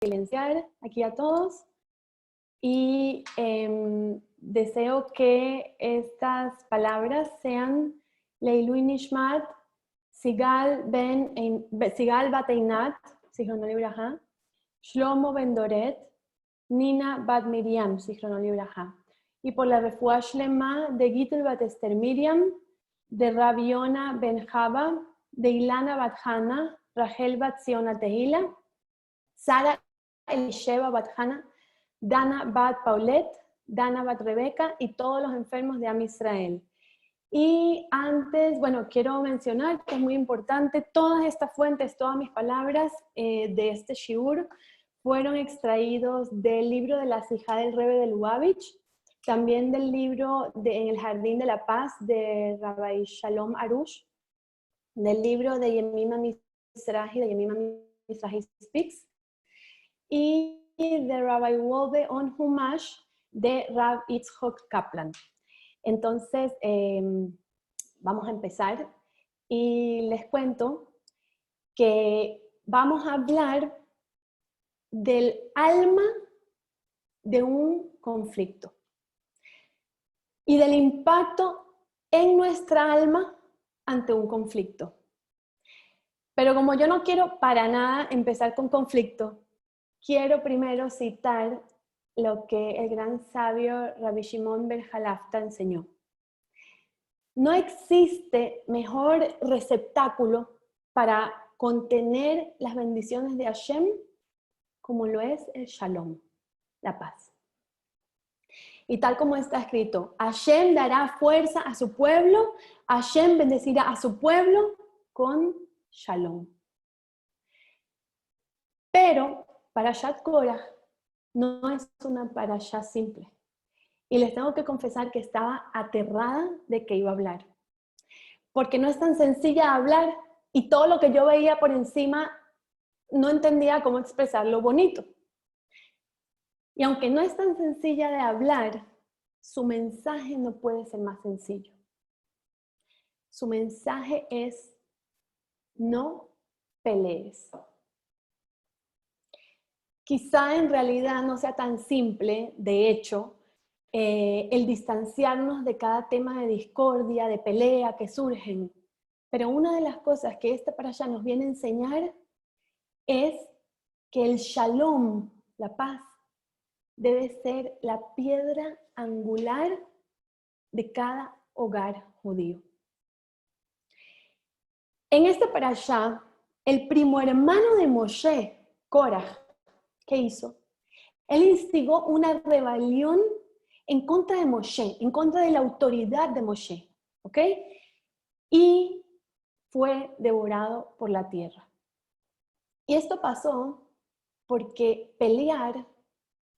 silenciar aquí a todos y deseo que estas palabras sean Leilui Nishmat, Sigal Bat Einat, Zichrono Libraja, Shlomo Ben Doret, Nina Bat Miriam, Zichrono Libraja. Y por la refuá shlema de Gittel Bat Esther Miriam, de Rabiona Ben Java, de Ilana Bat Hana, Rachel Bat Ziona Tehila, Sara Elisheva Bat Hana, Dana Bat Paulette, Dana Bat Rebeca y todos los enfermos de Am Israel. Y antes, bueno, quiero mencionar que es muy importante, todas estas fuentes, todas mis palabras de este shiur fueron extraídos del libro de la Sijá del Rebbe de Lubavitch, también del libro En el Jardín de la Paz de Rabbi Shalom Arush, del libro de Yemima Mizrahi, de Yemima Mizrahi Speaks, y de Rabbi Wolbe on Humash de Rab Yitzhak Kaplan. Entonces, vamos a empezar y les cuento que vamos a hablar del alma de un conflicto y del impacto en nuestra alma ante un conflicto. Pero como yo no quiero para nada empezar con conflicto, quiero primero citar lo que el gran sabio Rabbi Shimon ben Jalafta enseñó. No existe mejor receptáculo para contener las bendiciones de Hashem como lo es el Shalom, la paz. Y tal como está escrito, Hashem dará fuerza a su pueblo, Hashem bendecirá a su pueblo con Shalom. Pero Parashat Korah no es una parashá simple. Y les tengo que confesar que estaba aterrada de que iba a hablar. Porque no es tan sencilla de hablar y todo lo que yo veía por encima no entendía cómo expresarlo bonito. Y aunque no es tan sencilla de hablar, su mensaje no puede ser más sencillo. Su mensaje es: no pelees. Quizá en realidad no sea tan simple, de hecho, el distanciarnos de cada tema de discordia, de pelea que surgen. Pero una de las cosas que esta parashá nos viene a enseñar es que el shalom, la paz, debe ser la piedra angular de cada hogar judío. En esta parashá, el primo hermano de Moshe, Korah, ¿qué hizo? Él instigó una rebelión en contra de Moshe, en contra de la autoridad de Moshe, ¿ok? Y fue devorado por la tierra. Y esto pasó porque pelear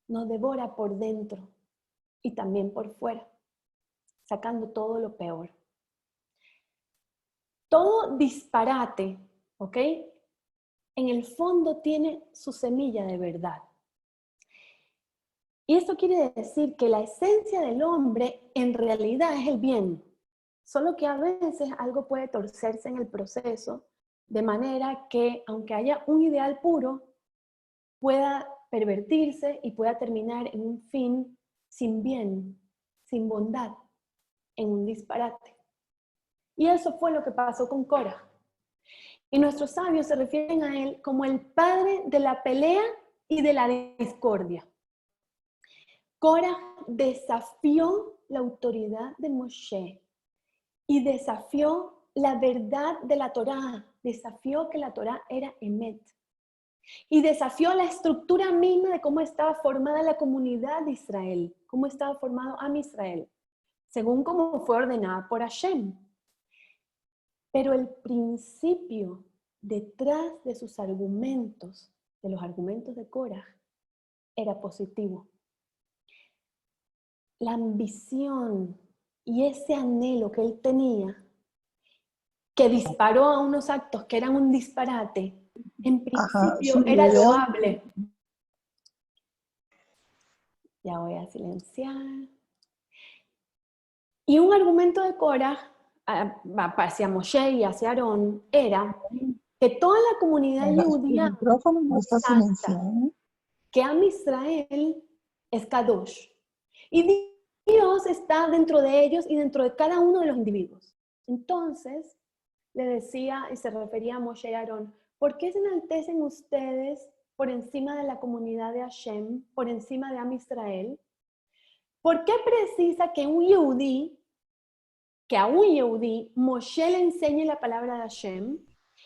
nos devora por dentro y también por fuera, sacando todo lo peor. Todo disparate, ¿ok? En el fondo tiene su semilla de verdad. Y esto quiere decir que la esencia del hombre en realidad es el bien, solo que a veces algo puede torcerse en el proceso, de manera que aunque haya un ideal puro, pueda pervertirse y pueda terminar en un fin sin bien, sin bondad, en un disparate. Y eso fue lo que pasó con Korah. Y nuestros sabios se refieren a él como el padre de la pelea y de la discordia. Korah desafió la autoridad de Moshe y desafió la verdad de la Torá, desafió que la Torá era Emet. Y desafió la estructura misma de cómo estaba formada la comunidad de Israel, cómo estaba formado Am Israel, según cómo fue ordenada por Hashem. Pero el principio detrás de sus argumentos, de los argumentos de Korah, era positivo. La ambición y ese anhelo que él tenía, que disparó a unos actos que eran un disparate, en principio era loable. Ya voy a silenciar. Y un argumento de Korah hacia Moshe y hacia Aarón era que toda la comunidad judía el micrófono no está silenciado. que Am Israel es Kadosh. Y Dios está dentro de ellos y dentro de cada uno de los individuos. Entonces, le decía y se refería a Moshe y Aarón, ¿por qué se enaltecen ustedes por encima de la comunidad de Hashem, por encima de Am Israel? ¿Por qué precisa que a un Yehudí, Moshe le enseñe la palabra de Hashem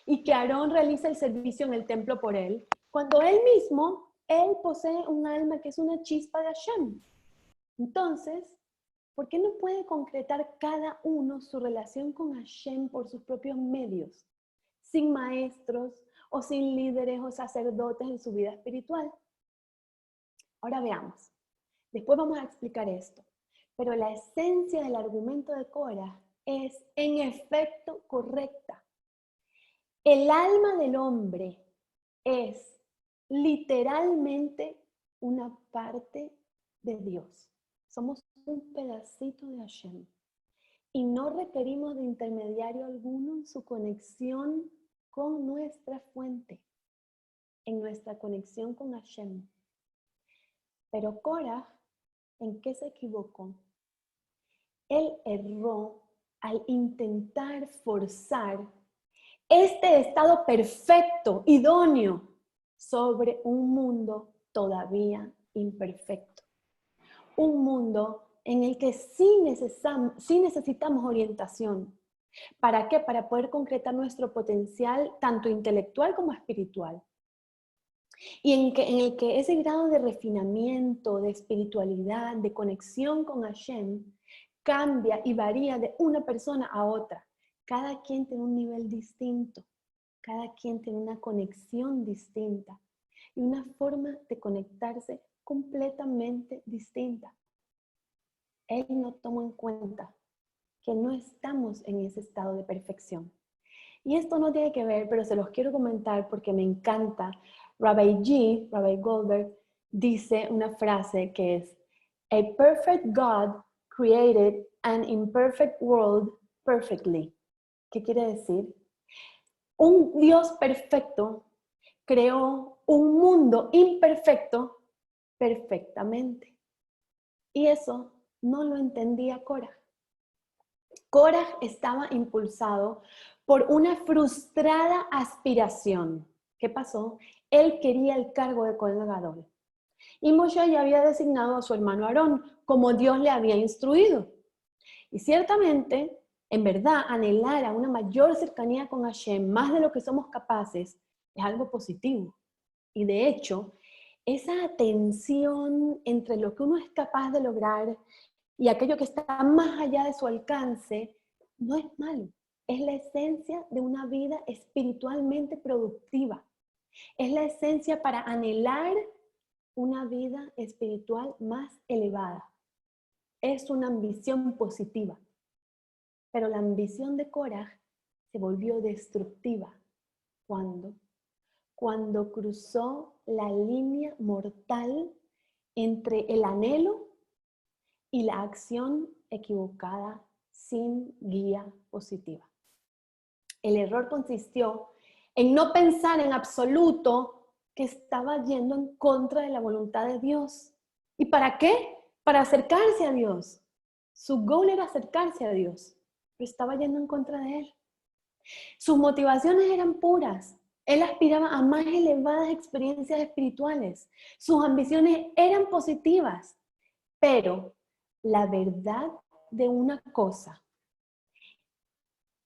y que Aarón realice el servicio en el templo por él, cuando él posee un alma que es una chispa de Hashem? Entonces, ¿por qué no puede concretar cada uno su relación con Hashem por sus propios medios, sin maestros o sin líderes o sacerdotes en su vida espiritual? Ahora veamos. Después vamos a explicar esto. Pero la esencia del argumento de Korah es, en efecto, correcta. El alma del hombre es literalmente una parte de Dios. Somos un pedacito de Hashem. Y no requerimos de intermediario alguno en su conexión con nuestra fuente, en nuestra conexión con Hashem. Pero Korah, ¿en qué se equivocó? Él erró al intentar forzar este estado perfecto, idóneo, sobre un mundo todavía imperfecto. Un mundo en el que sí necesitamos orientación. ¿Para qué? Para poder concretar nuestro potencial, tanto intelectual como espiritual. Y en el que ese grado de refinamiento, de espiritualidad, de conexión con Hashem, cambia y varía de una persona a otra. Cada quien tiene un nivel distinto. Cada quien tiene una conexión distinta. Y una forma de conectarse completamente distinta. Él no tomó en cuenta que no estamos en ese estado de perfección. Y esto no tiene que ver, pero se los quiero comentar porque me encanta. Rabbi Goldberg, dice una frase que es: "A perfect God created an imperfect world perfectly". ¿Qué quiere decir? Un Dios perfecto creó un mundo imperfecto perfectamente. Y eso no lo entendía Korah. Korah estaba impulsado por una frustrada aspiración. ¿Qué pasó? Él quería el cargo de Cohen Gadol. Y Moshe ya había designado a su hermano Aarón, como Dios le había instruido. Y ciertamente, en verdad, anhelar a una mayor cercanía con Hashem, más de lo que somos capaces, es algo positivo. Y de hecho, esa atención entre lo que uno es capaz de lograr y aquello que está más allá de su alcance, no es malo. Es la esencia de una vida espiritualmente productiva. Es la esencia para anhelar una vida espiritual más elevada. Es una ambición positiva. Pero la ambición de Korah se volvió destructiva. ¿Cuándo? Cuando cruzó la línea mortal entre el anhelo y la acción equivocada sin guía positiva. El error consistió en no pensar en absoluto que estaba yendo en contra de la voluntad de Dios. ¿Y para qué? Para acercarse a Dios. Su goal era acercarse a Dios, pero estaba yendo en contra de Él. Sus motivaciones eran puras. Él aspiraba a más elevadas experiencias espirituales. Sus ambiciones eran positivas, pero la verdad de una cosa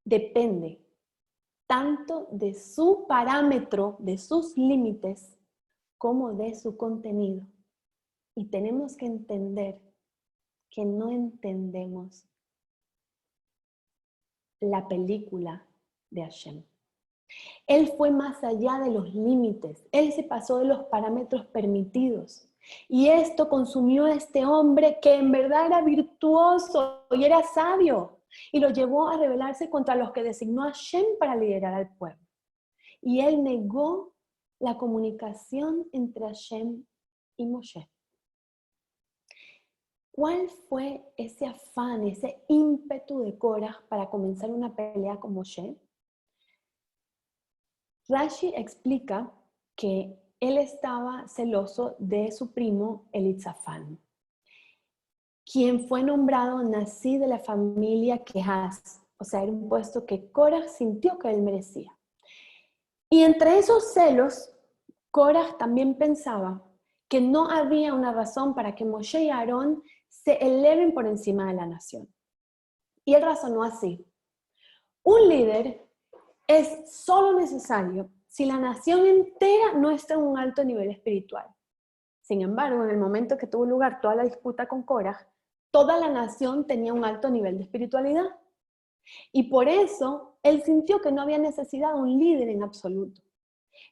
depende tanto de su parámetro, de sus límites, como de su contenido. Y tenemos que entender que no entendemos la película de Hashem. Él fue más allá de los límites. Él se pasó de los parámetros permitidos. Y esto consumió a este hombre que en verdad era virtuoso y era sabio. Y lo llevó a rebelarse contra los que designó a Hashem para liderar al pueblo. Y él negó la comunicación entre Hashem y Moshe. ¿Cuál fue ese afán, ese ímpetu de Korah para comenzar una pelea con Moshe? Rashi explica que él estaba celoso de su primo Elitzafán, quien fue nombrado Nasi de la familia Quehaz, o sea, era un puesto que Korah sintió que él merecía. Y entre esos celos, Korah también pensaba que no había una razón para que Moshe y Aarón se eleven por encima de la nación. Y él razonó así: un líder es solo necesario si la nación entera no está en un alto nivel espiritual. Sin embargo, en el momento que tuvo lugar toda la disputa con Korah, toda la nación tenía un alto nivel de espiritualidad. Y por eso, él sintió que no había necesidad de un líder en absoluto.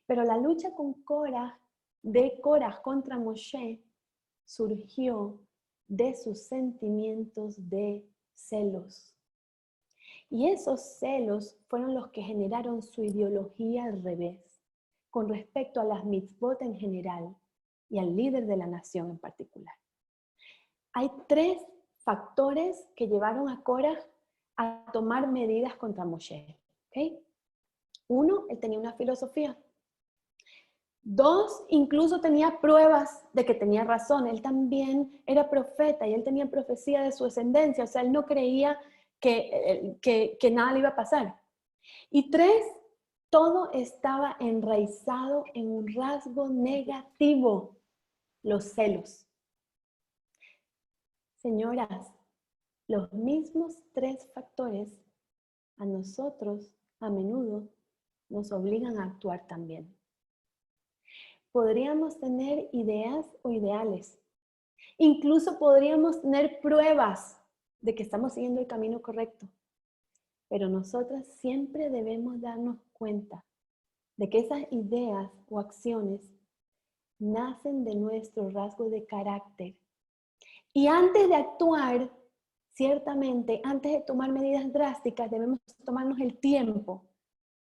Pero la lucha de Korah contra Moshe surgió de sus sentimientos de celos. Y esos celos fueron los que generaron su ideología al revés, con respecto a las mitzvot en general y al líder de la nación en particular. Hay 3 factores que llevaron a Korah a tomar medidas contra Moshe. ¿Okay? 1, él tenía una filosofía. 2, incluso tenía pruebas de que tenía razón. Él también era profeta y él tenía profecía de su ascendencia. O sea, él no creía que nada le iba a pasar. Y 3, todo estaba enraizado en un rasgo negativo: los celos. Señoras, los mismos 3 factores a nosotros a menudo nos obligan a actuar también. Podríamos tener ideas o ideales. Incluso podríamos tener pruebas de que estamos siguiendo el camino correcto. Pero nosotras siempre debemos darnos cuenta de que esas ideas o acciones nacen de nuestro rasgo de carácter. Y antes de actuar, ciertamente, antes de tomar medidas drásticas, debemos tomarnos el tiempo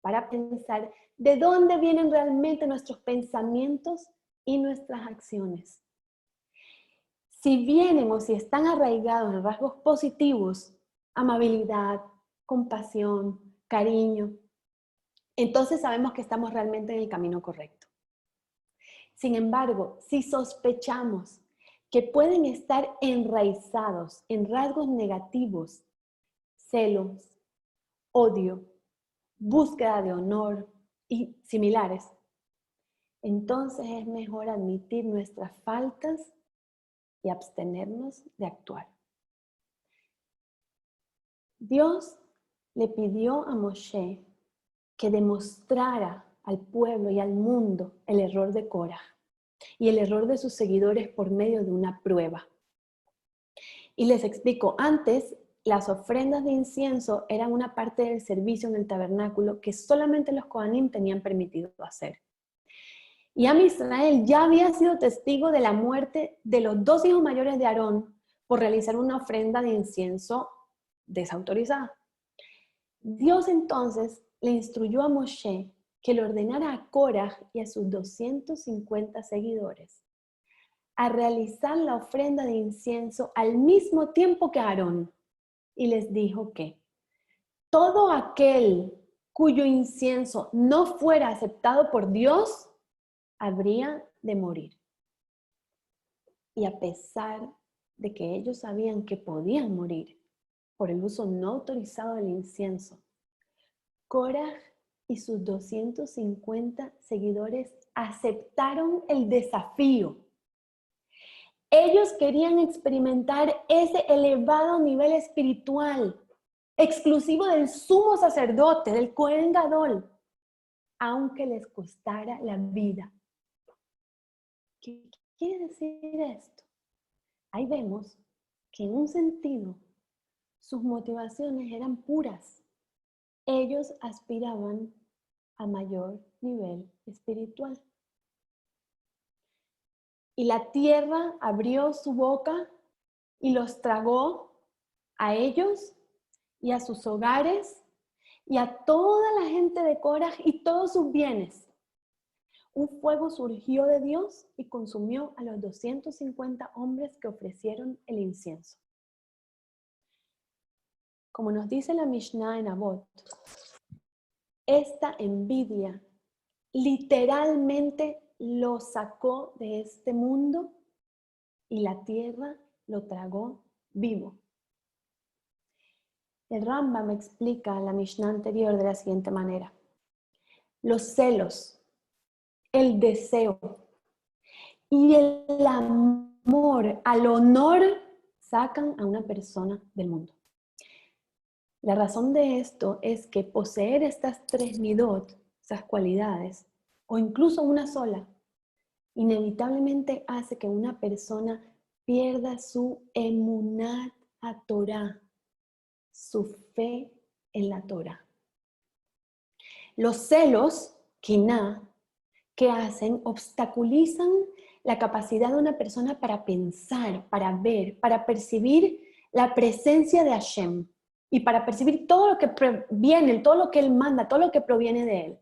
para pensar de dónde vienen realmente nuestros pensamientos y nuestras acciones. Si vienen o si están arraigados en rasgos positivos, amabilidad, compasión, cariño, entonces sabemos que estamos realmente en el camino correcto. Sin embargo, si sospechamos que pueden estar enraizados en rasgos negativos, celos, odio, búsqueda de honor y similares, entonces es mejor admitir nuestras faltas y abstenernos de actuar. Dios le pidió a Moshe que demostrara al pueblo y al mundo el error de Korah y el error de sus seguidores por medio de una prueba. Y les explico, antes las ofrendas de incienso eran una parte del servicio en el tabernáculo que solamente los Kohanim tenían permitido hacer. Y Am Israel ya había sido testigo de la muerte de los 2 hijos mayores de Aarón por realizar una ofrenda de incienso desautorizada. Dios entonces le instruyó a Moshe que le ordenara a Korah y a sus 250 seguidores a realizar la ofrenda de incienso al mismo tiempo que Aarón. Y les dijo que todo aquel cuyo incienso no fuera aceptado por Dios, habría de morir. Y a pesar de que ellos sabían que podían morir por el uso no autorizado del incienso, Korah y sus 250 seguidores aceptaron el desafío. Ellos querían experimentar ese elevado nivel espiritual, exclusivo del sumo sacerdote, del Cohen Gadol, aunque les costara la vida. ¿Qué quiere decir esto? Ahí vemos que en un sentido sus motivaciones eran puras. Ellos aspiraban a mayor nivel espiritual. Y la tierra abrió su boca y los tragó a ellos y a sus hogares y a toda la gente de Korah y todos sus bienes. Un fuego surgió de Dios y consumió a los 250 hombres que ofrecieron el incienso. Como nos dice la Mishnah en Avot, esta envidia literalmente lo sacó de este mundo y la tierra lo tragó vivo. El Rambam explica la Mishnah anterior de la siguiente manera. Los celos, el deseo y el amor al honor sacan a una persona del mundo. La razón de esto es que poseer estas tres midot, esas cualidades, o incluso una sola, inevitablemente hace que una persona pierda su emunat a Torah, su fe en la Torah. Los celos, kiná, ¿qué hacen? Obstaculizan la capacidad de una persona para pensar, para ver, para percibir la presencia de Hashem y para percibir todo lo que viene, todo lo que Él manda, todo lo que proviene de Él.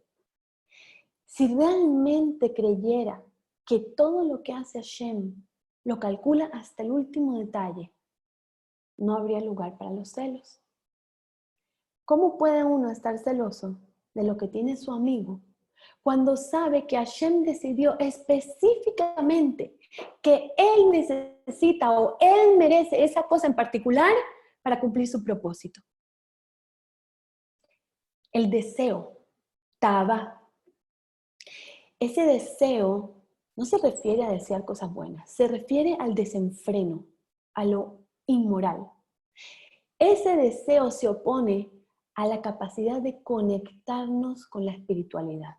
Si realmente creyera que todo lo que hace Hashem lo calcula hasta el último detalle, no habría lugar para los celos. ¿Cómo puede uno estar celoso de lo que tiene su amigo cuando sabe que Hashem decidió específicamente que él necesita o él merece esa cosa en particular para cumplir su propósito? El deseo, tava. Ese deseo no se refiere a desear cosas buenas, se refiere al desenfreno, a lo inmoral. Ese deseo se opone a la capacidad de conectarnos con la espiritualidad.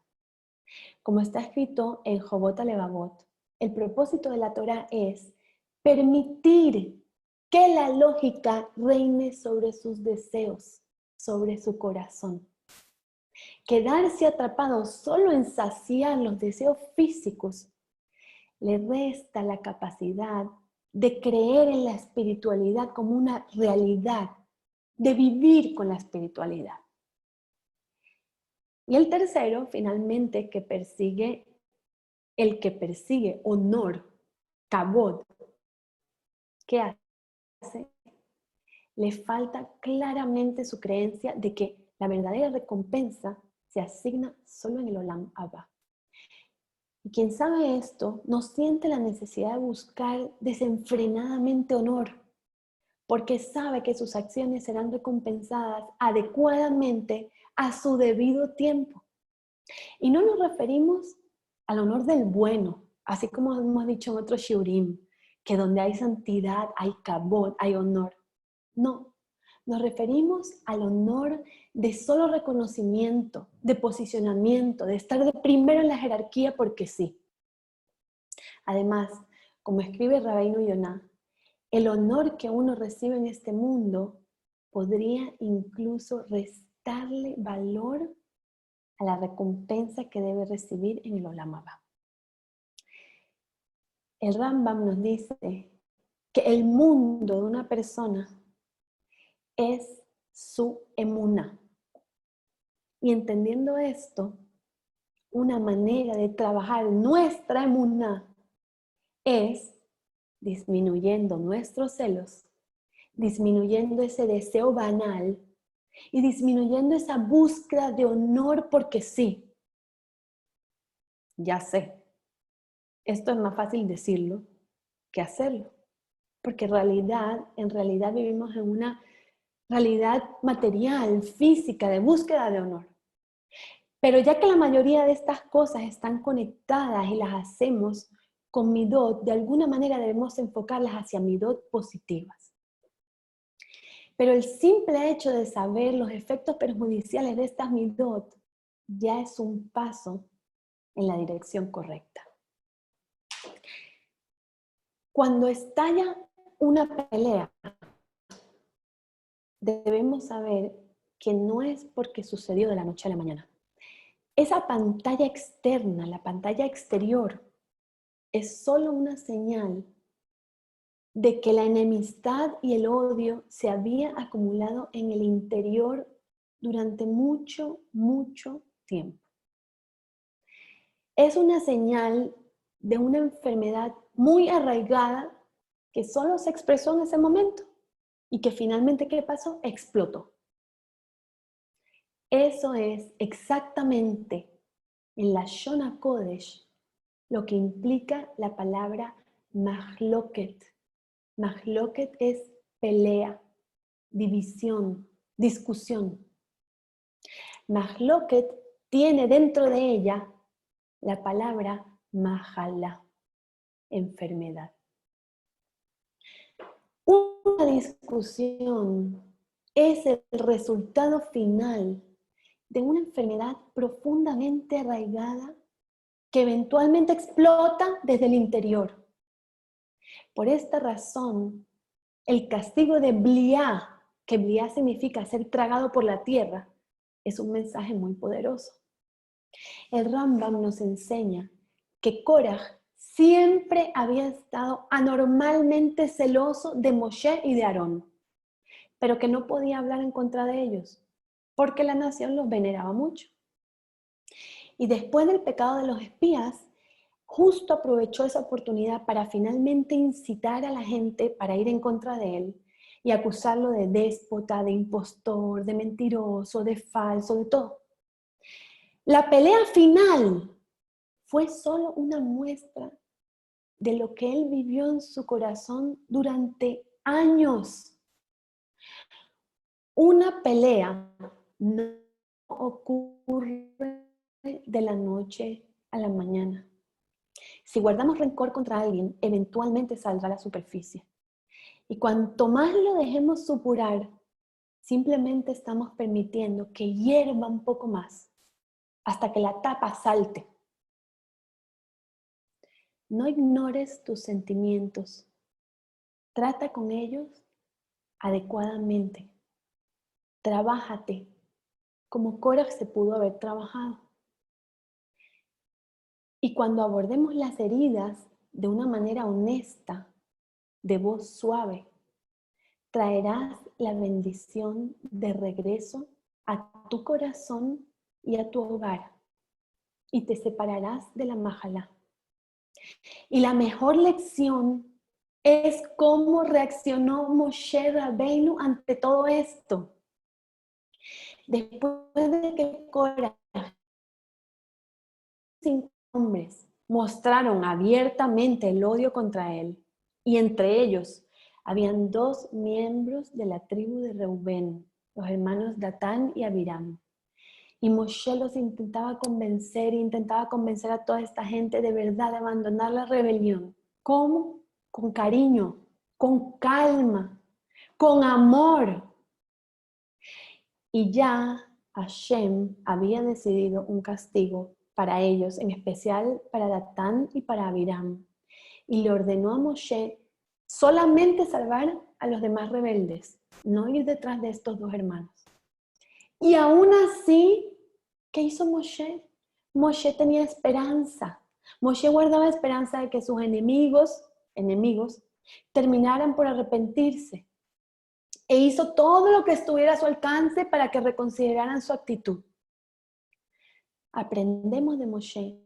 Como está escrito en Jobot Alevavot, el propósito de la Torah es permitir que la lógica reine sobre sus deseos, sobre su corazón. Quedarse atrapado solo en saciar los deseos físicos le resta la capacidad de creer en la espiritualidad como una realidad, de vivir con la espiritualidad. Y el tercero, finalmente, el que persigue honor, kabod, ¿qué hace? Le falta claramente su creencia de que la verdadera recompensa se asigna solo en el Olam Abba. Y quien sabe esto no siente la necesidad de buscar desenfrenadamente honor, porque sabe que sus acciones serán recompensadas adecuadamente a su debido tiempo. Y no nos referimos al honor del bueno, así como hemos dicho en otros shiurim, que donde hay santidad, hay kabod, hay honor. No, nos referimos al honor de solo reconocimiento, de posicionamiento, de estar de primero en la jerarquía porque sí. Además, como escribe Rabbeinu Yonah, el honor que uno recibe en este mundo podría incluso restarle valor a la recompensa que debe recibir en el Olam Abba. El Rambam nos dice que el mundo de una persona es su emuná. Y entendiendo esto, una manera de trabajar nuestra emuná es disminuyendo nuestros celos, disminuyendo ese deseo banal y disminuyendo esa búsqueda de honor porque sí. Ya sé, esto es más fácil decirlo que hacerlo, porque en realidad vivimos en una realidad material, física, de búsqueda de honor. Pero ya que la mayoría de estas cosas están conectadas y las hacemos con midot, de alguna manera debemos enfocarlas hacia midot positivas. Pero el simple hecho de saber los efectos perjudiciales de estas midot ya es un paso en la dirección correcta. Cuando estalla una pelea, debemos saber que no es porque sucedió de la noche a la mañana. Esa pantalla externa, la pantalla exterior, es solo una señal de que la enemistad y el odio se había acumulado en el interior durante mucho, mucho tiempo. Es una señal de una enfermedad muy arraigada que solo se expresó en ese momento y que finalmente, ¿qué pasó? Explotó. Eso es exactamente en la Shona Kodesh lo que implica la palabra mahloket. Mahloket es pelea, división, discusión. Mahloket tiene dentro de ella la palabra mahala, enfermedad. Una discusión es el resultado final de una enfermedad profundamente arraigada que eventualmente explota desde el interior. Por esta razón, el castigo de Bliá, que Bliá significa ser tragado por la tierra, es un mensaje muy poderoso. El Rambam nos enseña que Koraj siempre había estado anormalmente celoso de Moshe y de Aarón, pero que no podía hablar en contra de ellos, porque la nación los veneraba mucho. Y después del pecado de los espías, justo aprovechó esa oportunidad para finalmente incitar a la gente para ir en contra de él y acusarlo de déspota, de impostor, de mentiroso, de falso, de todo. La pelea final fue solo una muestra de lo que él vivió en su corazón durante años. Una pelea no ocurre de la noche a la mañana. Si guardamos rencor contra alguien, eventualmente saldrá a la superficie. Y cuanto más lo dejemos supurar, simplemente estamos permitiendo que hierva un poco más, hasta que la tapa salte. No ignores tus sentimientos. Trata con ellos adecuadamente. Trabájate como Koraj se pudo haber trabajado. Y cuando abordemos las heridas de una manera honesta, de voz suave, traerás la bendición de regreso a tu corazón y a tu hogar, y te separarás de la majalá. Y la mejor lección es cómo reaccionó Moshe Rabbeinu ante todo esto. Después de que Koraj, 5 hombres mostraron abiertamente el odio contra él, y entre ellos habían 2 miembros de la tribu de Reubén, los hermanos Datán y Abiram. Y Moshe los intentaba convencer a toda esta gente de verdad de abandonar la rebelión. ¿Cómo? Con cariño, con calma, con amor. Y ya Hashem había decidido un castigo para ellos, en especial para Datán y para Abiram. Y le ordenó a Moshe solamente salvar a los demás rebeldes, no ir detrás de estos 2 hermanos. Y aún así, ¿qué hizo Moshe? Moshe tenía esperanza. Moshe guardaba esperanza de que sus enemigos terminaran por arrepentirse. E hizo todo lo que estuviera a su alcance para que reconsideraran su actitud. Aprendemos de Moshe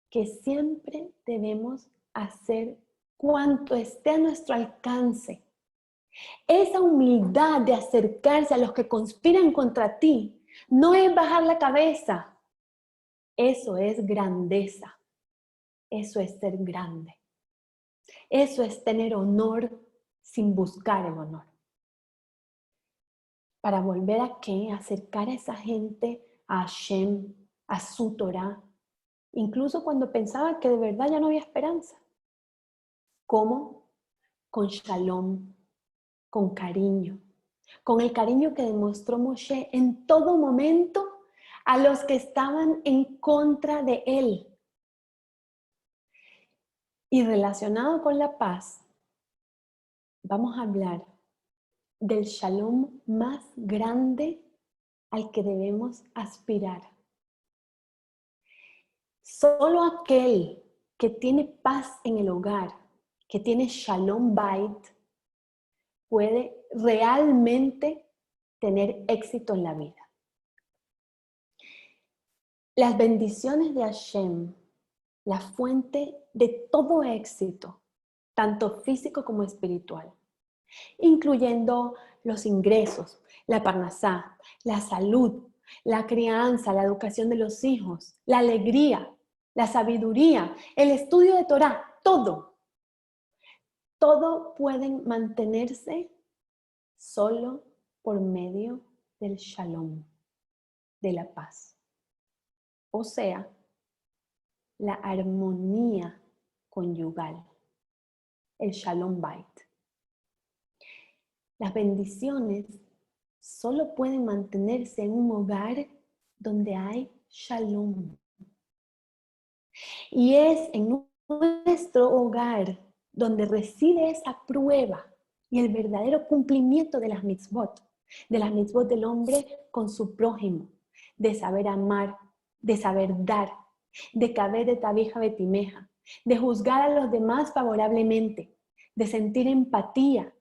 que siempre debemos hacer cuanto esté a nuestro alcance. Esa humildad de acercarse a los que conspiran contra ti no es bajar la cabeza. Eso es grandeza. Eso es ser grande. Eso es tener honor sin buscar el honor. Para volver a ¿qué? Acercar a esa gente a Hashem, a su Torah, incluso cuando pensaba que de verdad ya no había esperanza. ¿Cómo? Con shalom, con cariño, con el cariño que demostró Moshe en todo momento a los que estaban en contra de él. Y relacionado con la paz, vamos a hablar del shalom más grande al que debemos aspirar. Solo aquel que tiene paz en el hogar, que tiene shalom bait, puede realmente tener éxito en la vida. Las bendiciones de Hashem, la fuente de todo éxito, tanto físico como espiritual, incluyendo los ingresos, la parnasá, la salud, la crianza, la educación de los hijos, la alegría, la sabiduría, el estudio de Torah, todo pueden mantenerse solo por medio del shalom, de la paz. O sea, la armonía conyugal, el shalom bait. Las bendiciones solo pueden mantenerse en un hogar donde hay shalom. Y es en nuestro hogar donde reside esa prueba y el verdadero cumplimiento de las mitzvot del hombre con su prójimo, de saber amar, de saber dar, de caber de tabija betimeja, de juzgar a los demás favorablemente, de sentir empatía,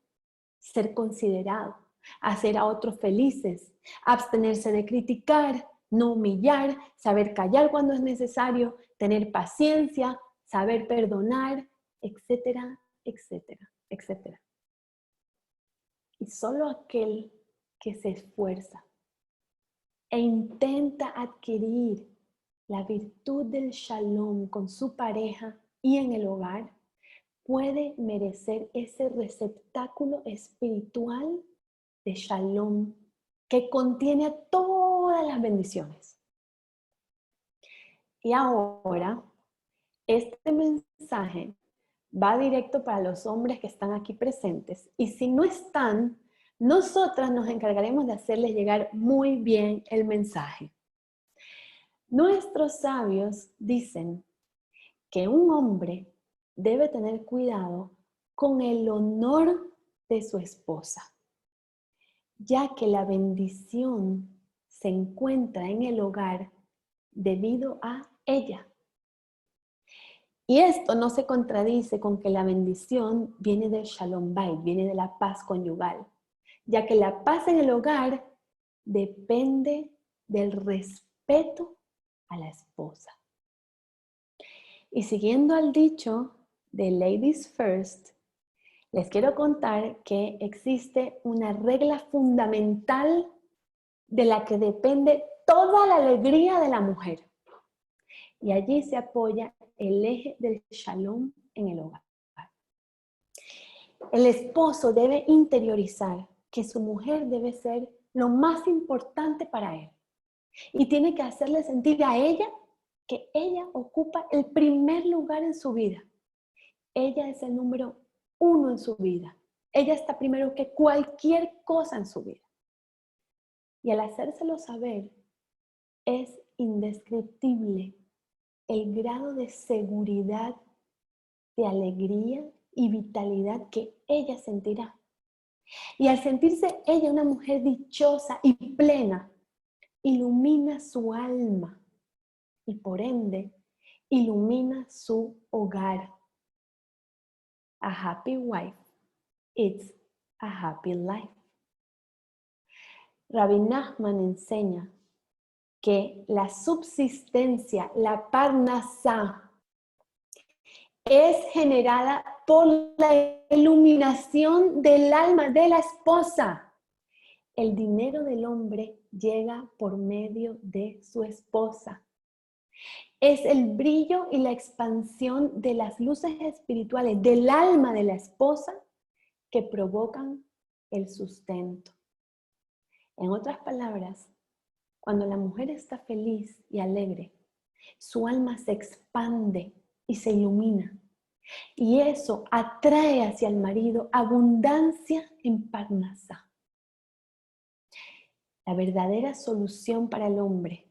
ser considerado, hacer a otros felices, abstenerse de criticar, no humillar, saber callar cuando es necesario, tener paciencia, saber perdonar, etcétera, etcétera, etcétera. Y solo aquel que se esfuerza e intenta adquirir la virtud del shalom con su pareja y en el hogar, puede merecer ese receptáculo espiritual de shalom que contiene todas las bendiciones. Y ahora, este mensaje va directo para los hombres que están aquí presentes. Y si no están, nosotras nos encargaremos de hacerles llegar muy bien el mensaje. Nuestros sabios dicen que un hombre debe tener cuidado con el honor de su esposa, ya que la bendición se encuentra en el hogar debido a ella. Y esto no se contradice con que la bendición viene del Shalom Bait, viene de la paz conyugal, ya que la paz en el hogar depende del respeto a la esposa. Y siguiendo al dicho de Ladies First, les quiero contar que existe una regla fundamental de la que depende toda la alegría de la mujer. Y allí se apoya el eje del shalom en el hogar. El esposo debe interiorizar que su mujer debe ser lo más importante para él. Y tiene que hacerle sentir a ella que ella ocupa el primer lugar en su vida. Ella es el número 1 en su vida. Ella está primero que cualquier cosa en su vida. Y al hacérselo saber, es indescriptible el grado de seguridad, de alegría y vitalidad que ella sentirá. Y al sentirse ella una mujer dichosa y plena, ilumina su alma y por ende ilumina su hogar. A happy wife, it's a happy life. Rabbi Nachman enseña que la subsistencia, la parnasá, es generada por la iluminación del alma de la esposa. El dinero del hombre llega por medio de su esposa. Es el brillo y la expansión de las luces espirituales del alma de la esposa que provocan el sustento. En otras palabras, cuando la mujer está feliz y alegre, su alma se expande y se ilumina. Y eso atrae hacia el marido abundancia en parnasá. La verdadera solución para el hombre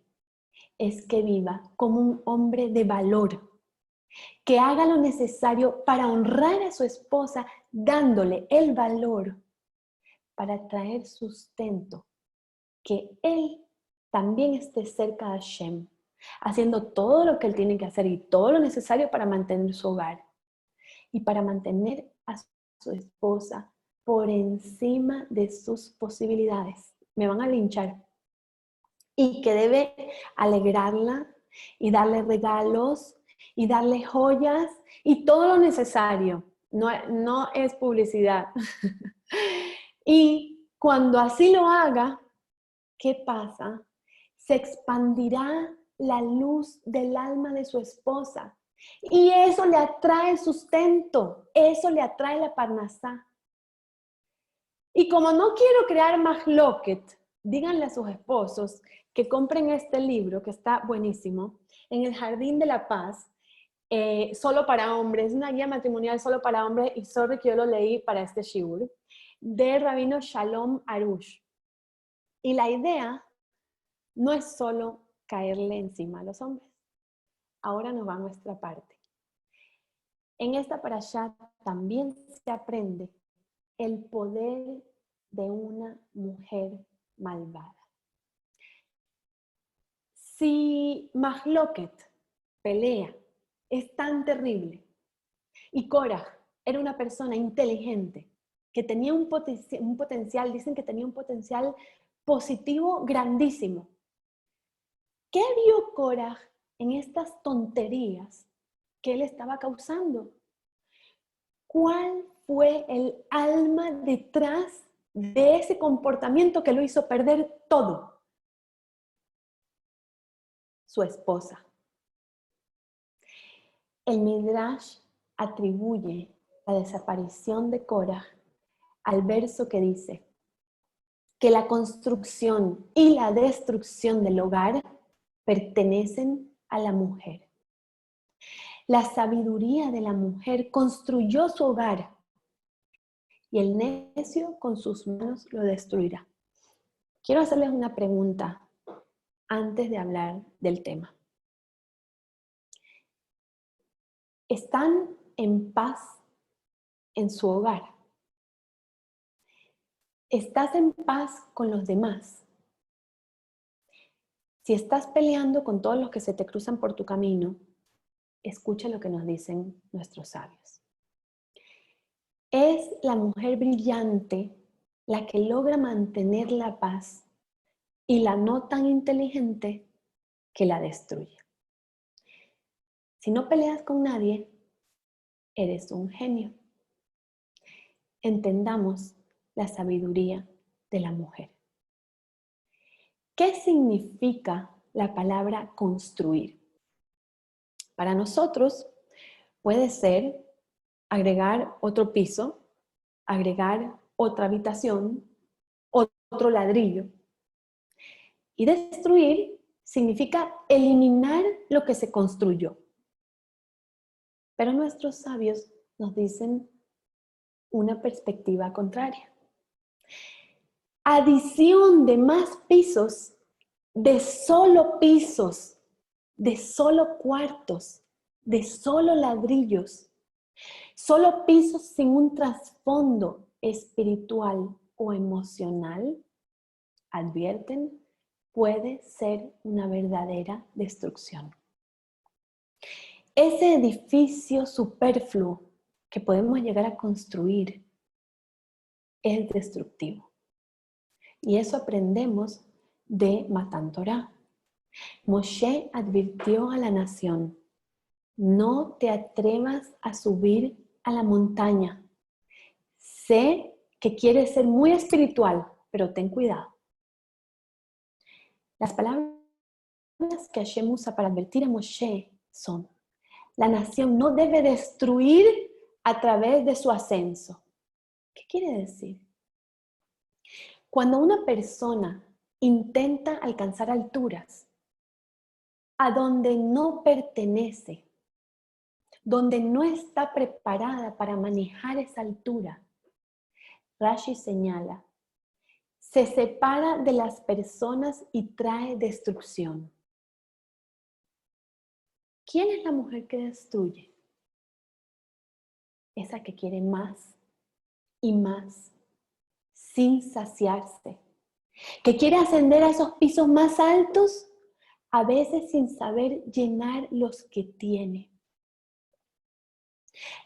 es que viva como un hombre de valor, que haga lo necesario para honrar a su esposa, dándole el valor para traer sustento, que él también esté cerca de Hashem, haciendo todo lo que él tiene que hacer y todo lo necesario para mantener su hogar y para mantener a su esposa por encima de sus posibilidades. Me van a linchar. Y que debe alegrarla y darle regalos y darle joyas y todo lo necesario. No es publicidad. Y cuando así lo haga, ¿qué pasa? Se expandirá la luz del alma de su esposa. Y eso le atrae sustento, eso le atrae la parnasá. Y como no quiero crear mahloket, díganle a sus esposos que compren este libro, que está buenísimo, En el Jardín de la Paz, solo para hombres, una guía matrimonial solo para hombres, y sorry que yo lo leí para este shiur, de Rabino Shalom Arush. Y la idea no es solo caerle encima a los hombres. Ahora nos va nuestra parte. En esta parashá también se aprende el poder de una mujer malvada. Si Mahloket, pelea, es tan terrible, y Korah era una persona inteligente, que tenía un potencial, dicen que tenía un potencial positivo grandísimo. ¿Qué vio Korah en estas tonterías que él estaba causando? ¿Cuál fue el alma detrás de ese comportamiento que lo hizo perder todo? Su esposa. El Midrash atribuye la desaparición de Korah al verso que dice que la construcción y la destrucción del hogar pertenecen a la mujer. La sabiduría de la mujer construyó su hogar y el necio con sus manos lo destruirá. Quiero hacerles una pregunta antes de hablar del tema. ¿Están en paz en su hogar? ¿Estás en paz con los demás? Si estás peleando con todos los que se te cruzan por tu camino, escucha lo que nos dicen nuestros sabios. Es la mujer brillante la que logra mantener la paz y la no tan inteligente que la destruye. Si no peleas con nadie, eres un genio. Entendamos la sabiduría de la mujer. ¿Qué significa la palabra construir? Para nosotros puede ser agregar otro piso, agregar otra habitación, otro ladrillo. Y destruir significa eliminar lo que se construyó. Pero nuestros sabios nos dicen una perspectiva contraria. Adición de más pisos, de solo cuartos, de solo ladrillos, solo pisos sin un trasfondo espiritual o emocional, advierten, puede ser una verdadera destrucción. Ese edificio superfluo que podemos llegar a construir es destructivo. Y eso aprendemos de Matan Torah. Moshe advirtió a la nación: no te atrevas a subir a la montaña. Sé que quieres ser muy espiritual, pero ten cuidado. Las palabras que Hashem usa para advertir a Moshe son: la nación no debe destruir a través de su ascenso. ¿Qué quiere decir? Cuando una persona intenta alcanzar alturas a donde no pertenece, donde no está preparada para manejar esa altura, Rashi señala, se separa de las personas y trae destrucción. ¿Quién es la mujer que destruye? Esa que quiere más y más, sin saciarse, que quiere ascender a esos pisos más altos, a veces sin saber llenar los que tiene.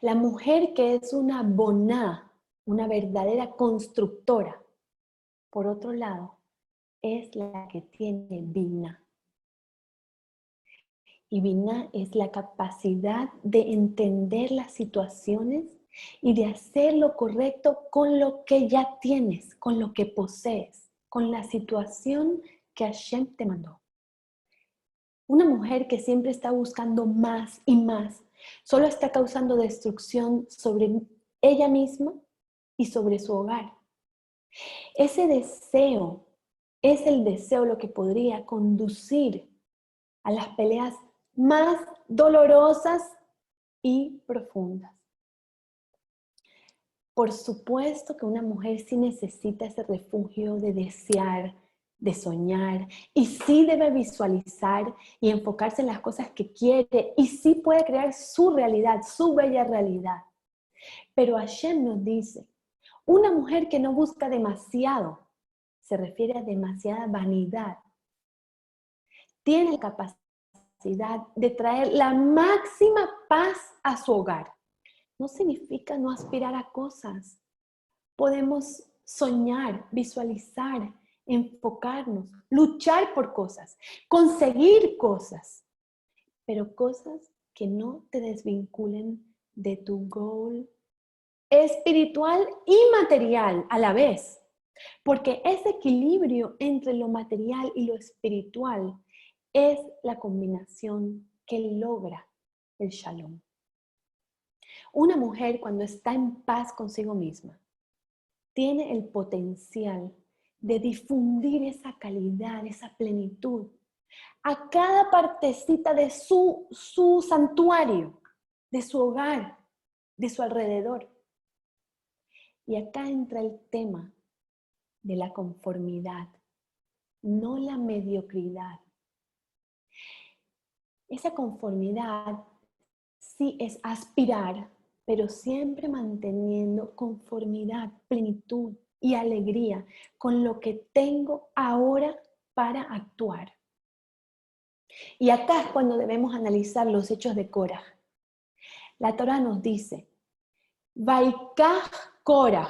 La mujer que es una boná, una verdadera constructora, por otro lado, es la que tiene Bina. Y Bina es la capacidad de entender las situaciones y de hacer lo correcto con lo que ya tienes, con lo que posees, con la situación que Hashem te mandó. Una mujer que siempre está buscando más y más, solo está causando destrucción sobre ella misma y sobre su hogar. Ese deseo es el deseo lo que podría conducir a las peleas más dolorosas y profundas. Por supuesto que una mujer sí necesita ese refugio de desear, de soñar, y sí debe visualizar y enfocarse en las cosas que quiere, y sí puede crear su realidad, su bella realidad. Pero Hashem nos dice, una mujer que no busca demasiado, se refiere a demasiada vanidad, tiene la capacidad de traer la máxima paz a su hogar. No significa no aspirar a cosas. Podemos soñar, visualizar, enfocarnos, luchar por cosas, conseguir cosas, pero cosas que no te desvinculen de tu goal espiritual y material a la vez. Porque ese equilibrio entre lo material y lo espiritual es la combinación que logra el shalom. Una mujer cuando está en paz consigo misma, tiene el potencial de difundir esa calidad, esa plenitud a cada partecita de su santuario, de su hogar, de su alrededor. Y acá entra el tema de la conformidad, no la mediocridad. Esa conformidad sí es aspirar, pero siempre manteniendo conformidad, plenitud y alegría con lo que tengo ahora para actuar. Y acá es cuando debemos analizar los hechos de Korah. La Torah nos dice, Vaikach Korah.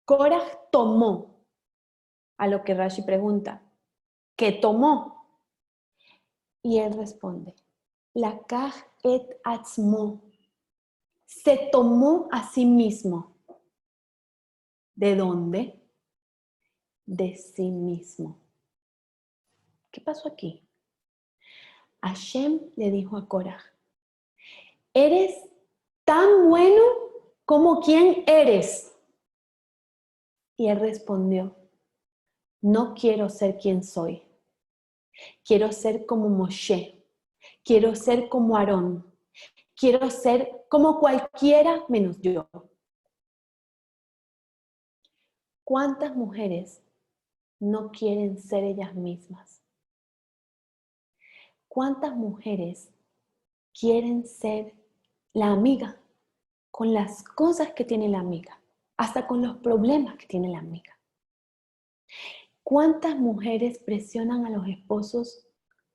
Korah tomó, a lo que Rashi pregunta, ¿qué tomó? Y él responde, Lakach et atzmo. Se tomó a sí mismo. ¿De dónde? De sí mismo. ¿Qué pasó aquí? Hashem le dijo a Korah, ¿eres tan bueno como quien eres? Y él respondió, no quiero ser quien soy. Quiero ser como Moshe. Quiero ser como Aarón. Quiero ser como cualquiera menos yo. ¿Cuántas mujeres no quieren ser ellas mismas? ¿Cuántas mujeres quieren ser la amiga con las cosas que tiene la amiga, hasta con los problemas que tiene la amiga? ¿Cuántas mujeres presionan a los esposos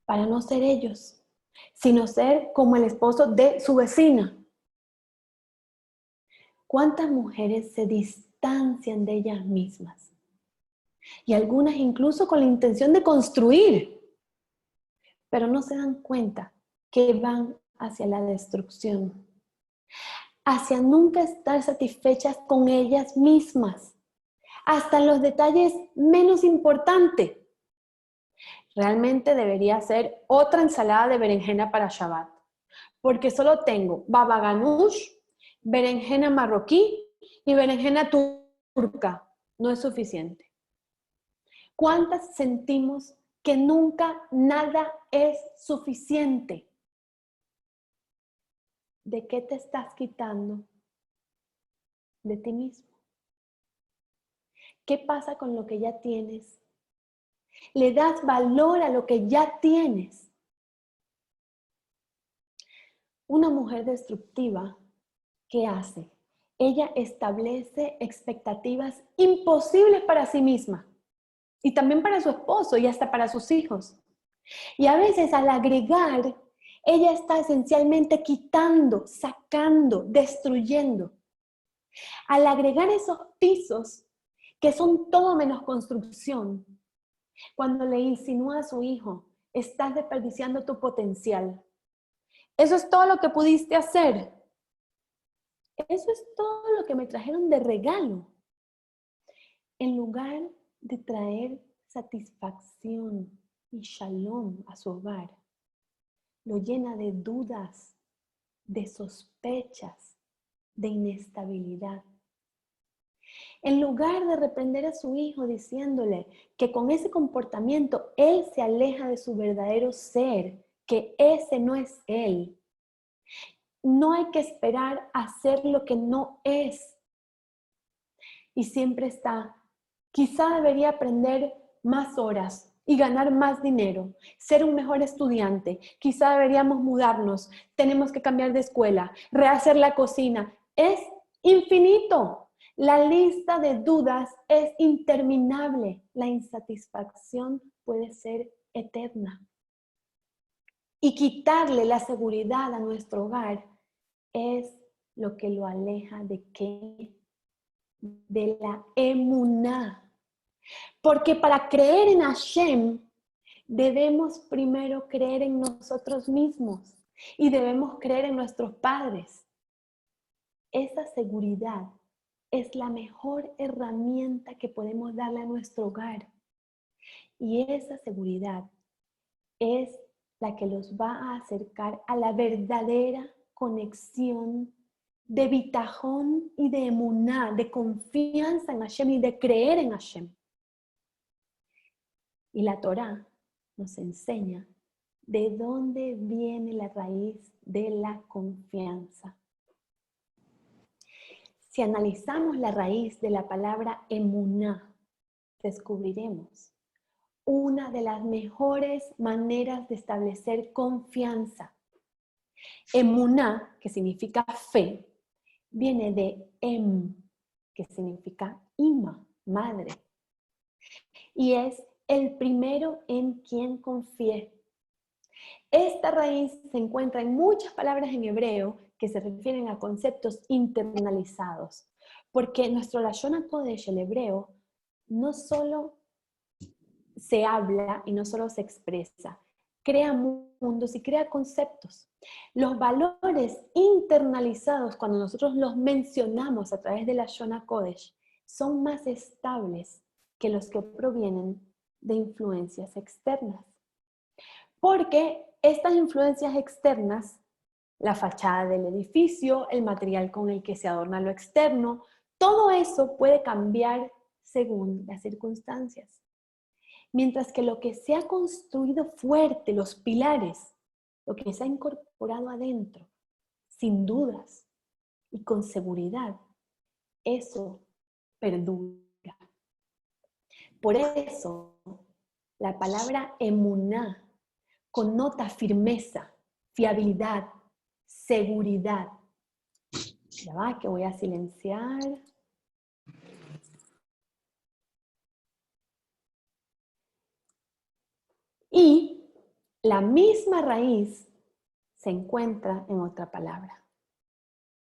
para no ser ellos, sino ser como el esposo de su vecina? ¿Cuántas mujeres se distancian de ellas mismas? Y algunas incluso con la intención de construir, pero no se dan cuenta que van hacia la destrucción, hacia nunca estar satisfechas con ellas mismas, hasta en los detalles menos importantes. Realmente debería ser otra ensalada de berenjena para Shabbat, porque solo tengo baba ganoush, berenjena marroquí y berenjena turca. No es suficiente. ¿Cuántas sentimos que nunca nada es suficiente? ¿De qué te estás quitando? De ti mismo. ¿Qué pasa con lo que ya tienes? ¿Le das valor a lo que ya tienes? Una mujer destructiva, ¿qué hace? Ella establece expectativas imposibles para sí misma y también para su esposo y hasta para sus hijos. Y a veces al agregar, ella está esencialmente quitando, sacando, destruyendo. Al agregar esos pisos, que son todo menos construcción, cuando le insinúa a su hijo, estás desperdiciando tu potencial. Eso es todo lo que pudiste hacer. Eso es todo lo que me trajeron de regalo. En lugar de traer satisfacción y shalom a su hogar, lo llena de dudas, de sospechas, de inestabilidad. En lugar de reprender a su hijo diciéndole que con ese comportamiento él se aleja de su verdadero ser, que ese no es él, no hay que esperar a ser lo que no es. Y siempre está, quizá debería aprender más horas y ganar más dinero, ser un mejor estudiante, quizá deberíamos mudarnos, tenemos que cambiar de escuela, rehacer la cocina. Es infinito. La lista de dudas es interminable. La insatisfacción puede ser eterna. Y quitarle la seguridad a nuestro hogar es lo que lo aleja de qué? De la emuná. Porque para creer en Hashem, debemos primero creer en nosotros mismos y debemos creer en nuestros padres. Esa seguridad es la mejor herramienta que podemos darle a nuestro hogar. Y esa seguridad es la que los va a acercar a la verdadera conexión de bitajón y de emuná, de confianza en Hashem y de creer en Hashem. Y la Torá nos enseña de dónde viene la raíz de la confianza. Si analizamos la raíz de la palabra emuná, descubriremos una de las mejores maneras de establecer confianza. Emuná, que significa fe, viene de que significa ima, madre. Y es el primero en quien confié. Esta raíz se encuentra en muchas palabras en hebreo que se refieren a conceptos internalizados, porque nuestro Lashon HaKodesh, el hebreo, no solo se habla y no solo se expresa, crea mundos y crea conceptos. Los valores internalizados, cuando nosotros los mencionamos a través de Lashon HaKodesh, son más estables que los que provienen de influencias externas. Porque estas influencias externas, la fachada del edificio, el material con el que se adorna lo externo, todo eso puede cambiar según las circunstancias. Mientras que lo que se ha construido fuerte, los pilares, lo que se ha incorporado adentro, sin dudas y con seguridad, eso perdura. Por eso, la palabra emuná connota firmeza, fiabilidad, seguridad. Ya va, que voy a silenciar. Y la misma raíz se encuentra en otra palabra.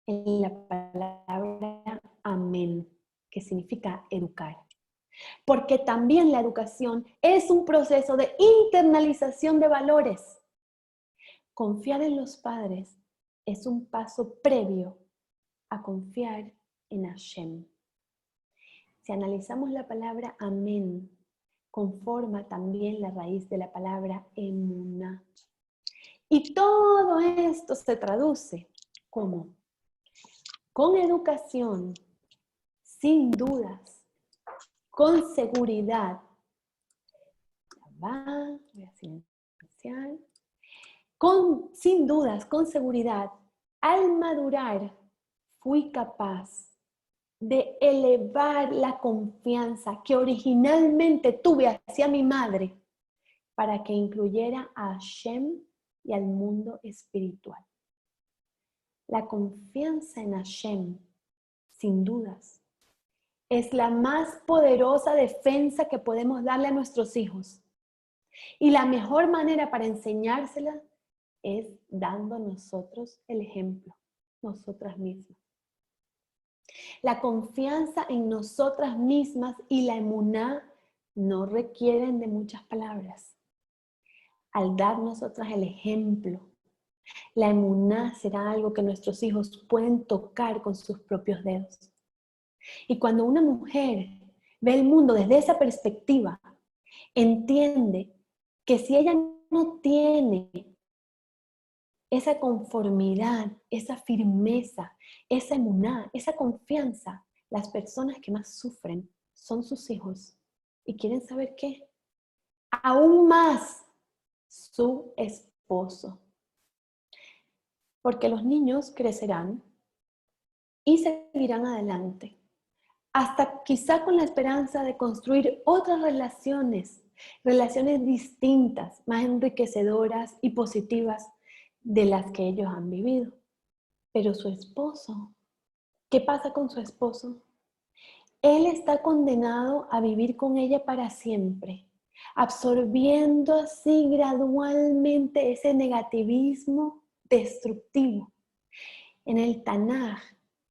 En la palabra amén, que significa educar. Porque también la educación es un proceso de internalización de valores. Confiar en los padres es un paso previo a confiar en Hashem. Si analizamos la palabra amén, conforma también la raíz de la palabra emuná. Y todo esto se traduce como con educación, sin dudas, con seguridad. Voy a silenciar. Sin dudas, con seguridad, al madurar, fui capaz de elevar la confianza que originalmente tuve hacia mi madre para que incluyera a Hashem y al mundo espiritual. La confianza en Hashem, sin dudas, es la más poderosa defensa que podemos darle a nuestros hijos. Y la mejor manera para enseñársela es dando nosotros el ejemplo, nosotras mismas. La confianza en nosotras mismas y la emuná no requieren de muchas palabras. Al dar nosotras el ejemplo, la emuná será algo que nuestros hijos pueden tocar con sus propios dedos. Y cuando una mujer ve el mundo desde esa perspectiva, entiende que si ella no tiene esa conformidad, esa firmeza, esa emuná, esa confianza, las personas que más sufren son sus hijos. ¿Y quieren saber qué? Aún más su esposo. Porque los niños crecerán y seguirán adelante, hasta quizá con la esperanza de construir otras relaciones distintas, más enriquecedoras y positivas de las que ellos han vivido. Pero su esposo, ¿qué pasa con su esposo? Él está condenado a vivir con ella para siempre, absorbiendo así gradualmente ese negativismo destructivo. En el Tanaj,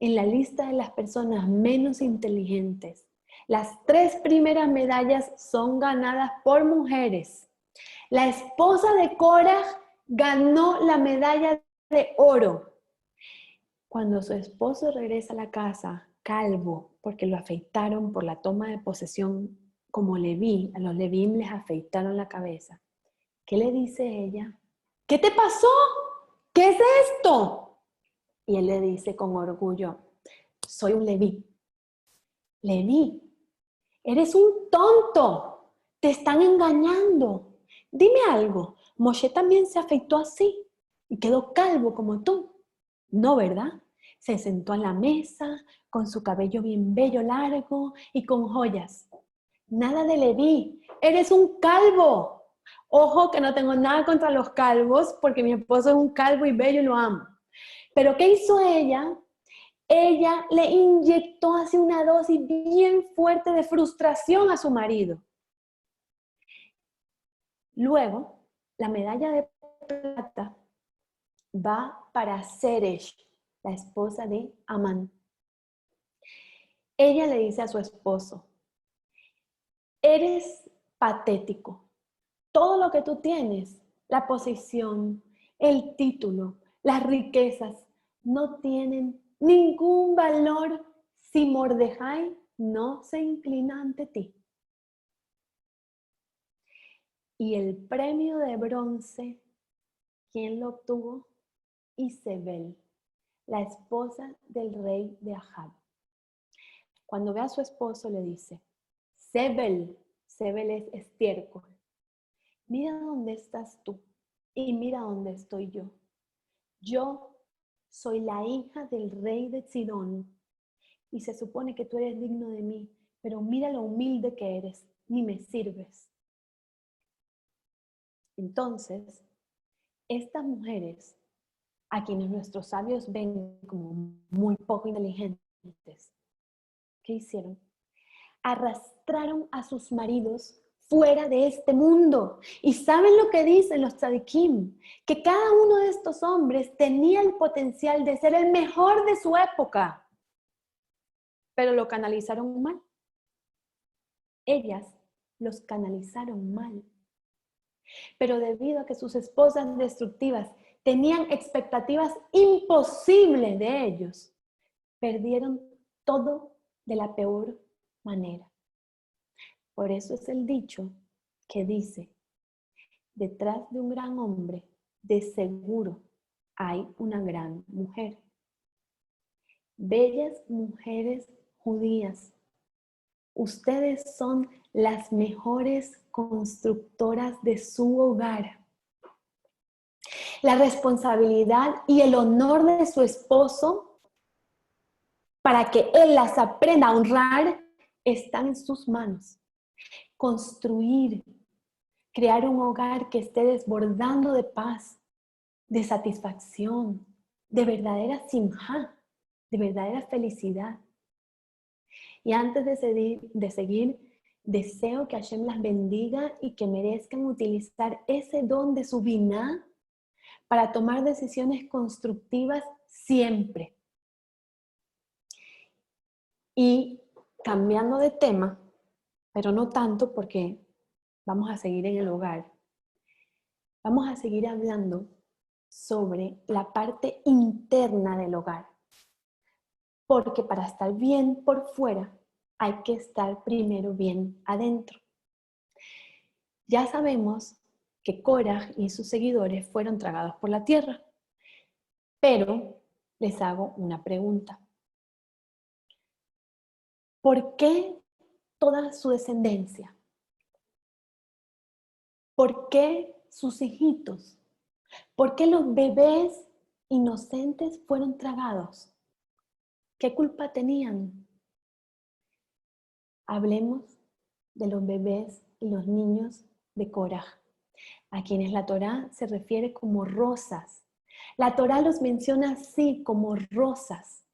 en la lista de las personas menos inteligentes, las 3 primeras medallas son ganadas por mujeres. La esposa de Korah ganó la medalla de oro. Cuando su esposo regresa a la casa, calvo, porque lo afeitaron por la toma de posesión como Leví, a los Levín les afeitaron la cabeza. ¿Qué le dice ella? ¿Qué te pasó? ¿Qué es esto? Y él le dice con orgullo, soy un Leví. Leví, eres un tonto, te están engañando. Dime algo, Moshe también se afeitó así y quedó calvo como tú. No, ¿verdad? Se sentó a la mesa con su cabello bien bello, largo y con joyas. Nada de Leví, eres un calvo. Ojo que no tengo nada contra los calvos porque mi esposo es un calvo y bello y lo amo. Pero ¿qué hizo ella? Ella le inyectó así una dosis bien fuerte de frustración a su marido. Luego, la medalla de plata va para Zeresh, la esposa de Amán. Ella le dice a su esposo, eres patético. Todo lo que tú tienes, la posición, el título, las riquezas, no tienen ningún valor si Mordejai no se inclina ante ti. Y el premio de bronce, ¿quién lo obtuvo? Isabel, la esposa del rey de Ahab. Cuando ve a su esposo le dice, Sebel es estiércol. Mira dónde estás tú y mira dónde estoy yo. Yo soy la hija del rey de Sidón y se supone que tú eres digno de mí, pero mira lo humilde que eres, ni me sirves. Entonces, estas mujeres, a quienes nuestros sabios ven como muy poco inteligentes, ¿qué hicieron? Arrastraron a sus maridos fuera de este mundo. ¿Y saben lo que dicen los tzadikim? Que cada uno de estos hombres tenía el potencial de ser el mejor de su época, pero lo canalizaron mal. Ellas los canalizaron mal. Pero debido a que sus esposas destructivas tenían expectativas imposibles de ellos, perdieron todo de la peor manera. Por eso es el dicho que dice, detrás de un gran hombre, de seguro hay una gran mujer. Bellas mujeres judías, ustedes son las mejores constructoras de su hogar. La responsabilidad y el honor de su esposo para que él las aprenda a honrar están en sus manos. Construir, crear un hogar que esté desbordando de paz, de satisfacción, de verdadera simjá, de verdadera felicidad. Y antes de seguir, deseo que Hashem las bendiga y que merezcan utilizar ese don de su biná para tomar decisiones constructivas siempre. Y cambiando de tema, pero no tanto porque vamos a seguir en el hogar, vamos a seguir hablando sobre la parte interna del hogar. Porque para estar bien por fuera, hay que estar primero bien adentro. Ya sabemos que Korah y sus seguidores fueron tragados por la tierra. Pero les hago una pregunta. ¿Por qué toda su descendencia? ¿Por qué sus hijitos? ¿Por qué los bebés inocentes fueron tragados? ¿Qué culpa tenían? Hablemos de los bebés y los niños de Korah, a quienes la Torá se refiere como rosas. La Torá los menciona así, como rosas.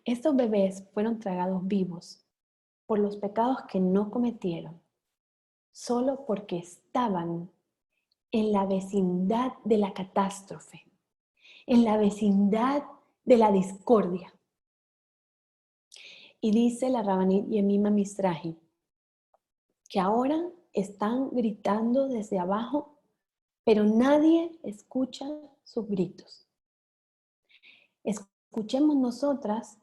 Estos bebés fueron tragados vivos por los pecados que no cometieron, solo porque estaban en la vecindad de la catástrofe, en la vecindad de la discordia. Y dice la Rabbanit Yemima Mizrahi que ahora están gritando desde abajo, pero nadie escucha sus gritos. Escuchemos nosotras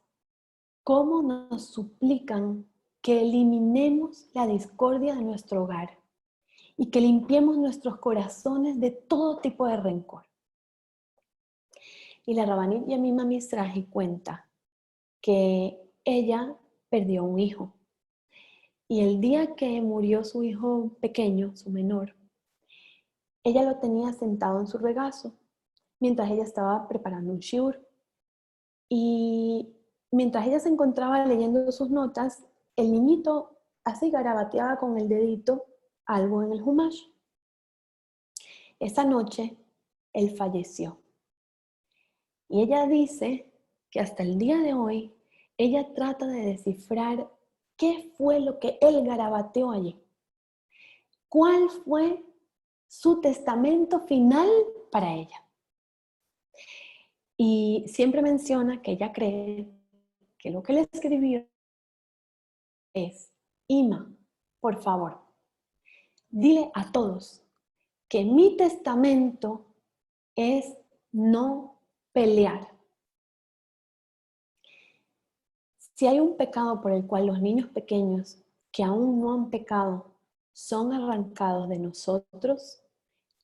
cómo nos suplican que eliminemos la discordia de nuestro hogar y que limpiemos nuestros corazones de todo tipo de rencor. Y la Rabbanit Yemima Mizrahi cuenta que ella perdió un hijo. Y el día que murió su hijo pequeño, su menor, ella lo tenía sentado en su regazo mientras ella estaba preparando un shiur. Y mientras ella se encontraba leyendo sus notas, el niñito así garabateaba con el dedito algo en el Humash. Esa noche, él falleció. Y ella dice que hasta el día de hoy, ella trata de descifrar qué fue lo que él garabateó allí. ¿Cuál fue su testamento final para ella? Y siempre menciona que ella cree que lo que le escribió es: Ima, por favor, dile a todos que mi testamento es no pelear. Si hay un pecado por el cual los niños pequeños que aún no han pecado son arrancados de nosotros,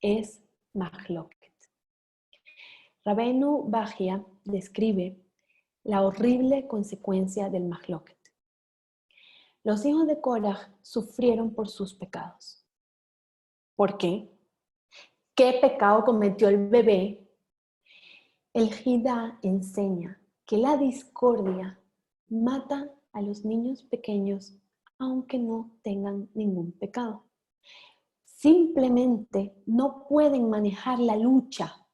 es Mahloket. Rabbeinu Bajia describe la horrible consecuencia del Mahloket. Los hijos de Korah sufrieron por sus pecados. ¿Por qué? ¿Qué pecado cometió el bebé? El Jidá enseña que la discordia mata a los niños pequeños aunque no tengan ningún pecado. Simplemente no pueden manejar la lucha.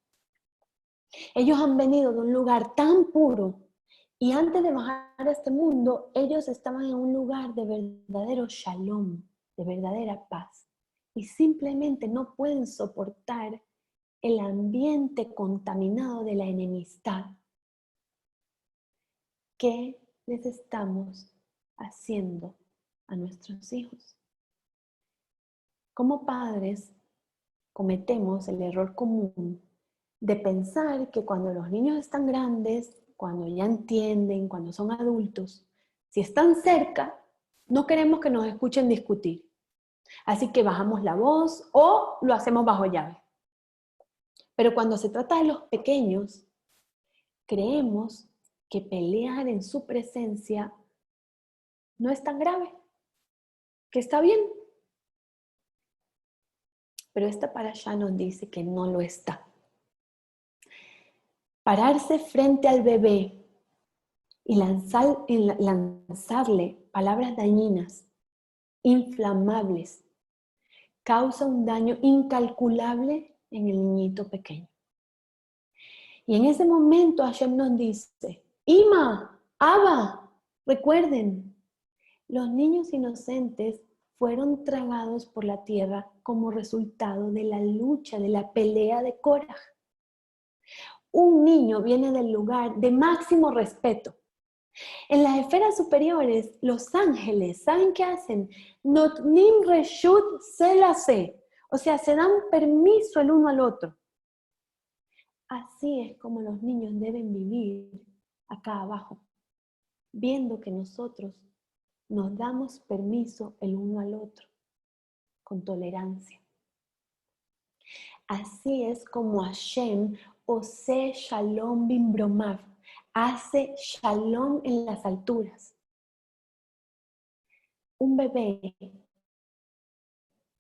Ellos han venido de un lugar tan puro y antes de bajar a este mundo, ellos estaban en un lugar de verdadero shalom, de verdadera paz. Y simplemente no pueden soportar el ambiente contaminado de la enemistad. ¿Qué les estamos haciendo a nuestros hijos? Como padres, cometemos el error común de pensar que cuando los niños están grandes, cuando ya entienden, cuando son adultos, si están cerca, no queremos que nos escuchen discutir. Así que bajamos la voz o lo hacemos bajo llave. Pero cuando se trata de los pequeños, creemos que pelear en su presencia no es tan grave, que está bien. Pero esta parashá nos dice que no lo está. Pararse frente al bebé y lanzarle palabras dañinas, inflamables, causa un daño incalculable en el niñito pequeño. Y en ese momento Hashem nos dice: Ima, Abba, recuerden, los niños inocentes fueron tragados por la tierra como resultado de la lucha, de la pelea de Korah. Un niño viene del lugar de máximo respeto. En las esferas superiores, los ángeles, ¿saben qué hacen? Notnim reshut selase. O sea, se dan permiso el uno al otro. Así es como los niños deben vivir acá abajo, viendo que nosotros nos damos permiso el uno al otro, con tolerancia. Así es como Hashem ose shalom bimbromav, hace shalom en las alturas. Un bebé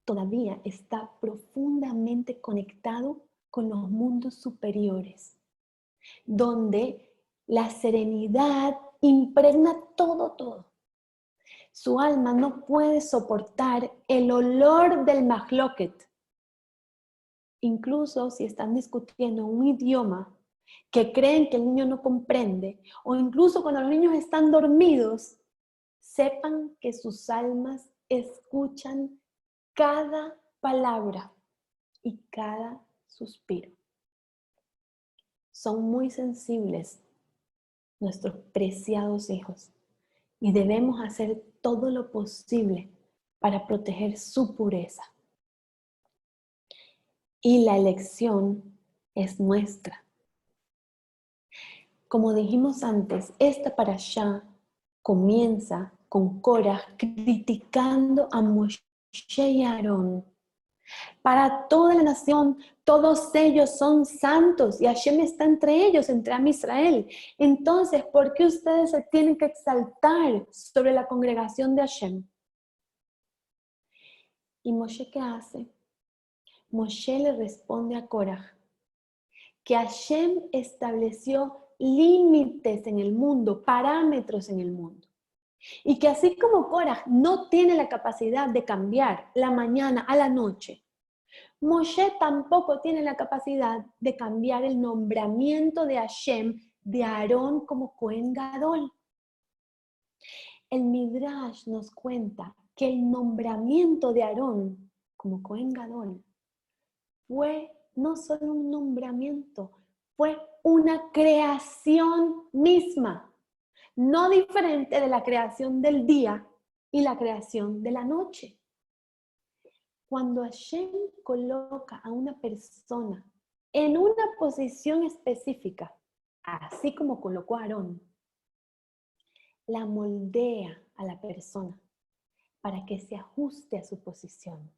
todavía está profundamente conectado con los mundos superiores, donde la serenidad impregna todo. Su alma no puede soportar el olor del mahloket. Incluso si están discutiendo un idioma que creen que el niño no comprende, o incluso cuando los niños están dormidos, sepan que sus almas escuchan cada palabra y cada suspiro. Son muy sensibles nuestros preciados hijos y debemos hacer todo lo posible para proteger su pureza. Y la elección es nuestra. Como dijimos antes, esta parashá comienza con Korah criticando a Moshe y Aarón. Para toda la nación, todos ellos son santos y Hashem está entre ellos, entre Am Israel. Entonces, ¿por qué ustedes se tienen que exaltar sobre la congregación de Hashem? ¿Y Moshe qué hace? Moshe le responde a Korah que Hashem estableció límites en el mundo, parámetros en el mundo. Y que así como Korah no tiene la capacidad de cambiar la mañana a la noche, Moshe tampoco tiene la capacidad de cambiar el nombramiento de Hashem de Aarón como Cohen Gadol. El Midrash nos cuenta que el nombramiento de Aarón como Cohen Gadol fue no solo un nombramiento, fue una creación misma, no diferente de la creación del día y la creación de la noche. Cuando Hashem coloca a una persona en una posición específica, así como colocó a Aarón, la moldea a la persona para que se ajuste a su posición.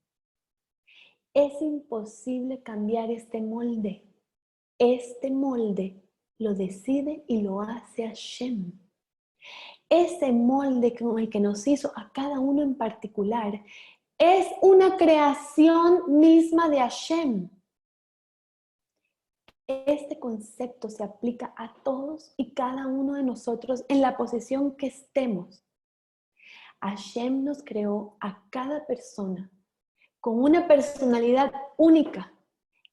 Es imposible cambiar este molde. Este molde lo decide y lo hace Hashem. Ese molde con el que nos hizo a cada uno en particular es una creación misma de Hashem. Este concepto se aplica a todos y cada uno de nosotros en la posición que estemos. Hashem nos creó a cada persona con una personalidad única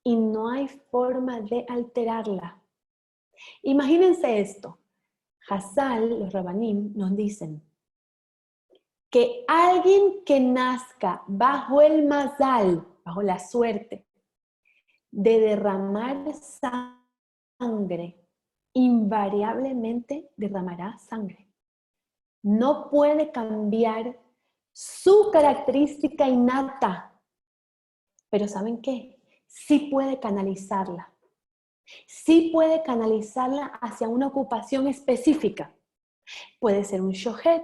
y no hay forma de alterarla. Imagínense esto. Hazal, los Rabanim, nos dicen que alguien que nazca bajo el mazal, bajo la suerte, de derramar sangre, invariablemente derramará sangre. No puede cambiar su característica innata, pero ¿saben qué? Sí puede canalizarla. Sí puede canalizarla hacia una ocupación específica. Puede ser un shohet,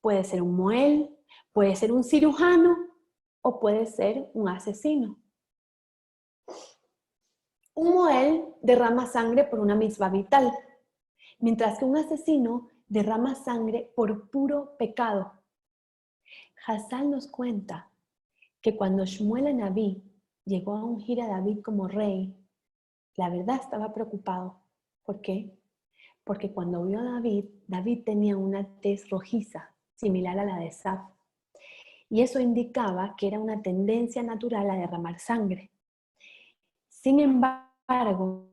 puede ser un moel, puede ser un cirujano o puede ser un asesino. Un moel derrama sangre por una misma vital, mientras que un asesino derrama sangre por puro pecado. Hazal nos cuenta que cuando Shmuel Anabí llegó a ungir a David como rey, la verdad estaba preocupado. ¿Por qué? Porque cuando vio a David, David tenía una tez rojiza, similar a la de Saf. Y eso indicaba que era una tendencia natural a derramar sangre. Sin embargo,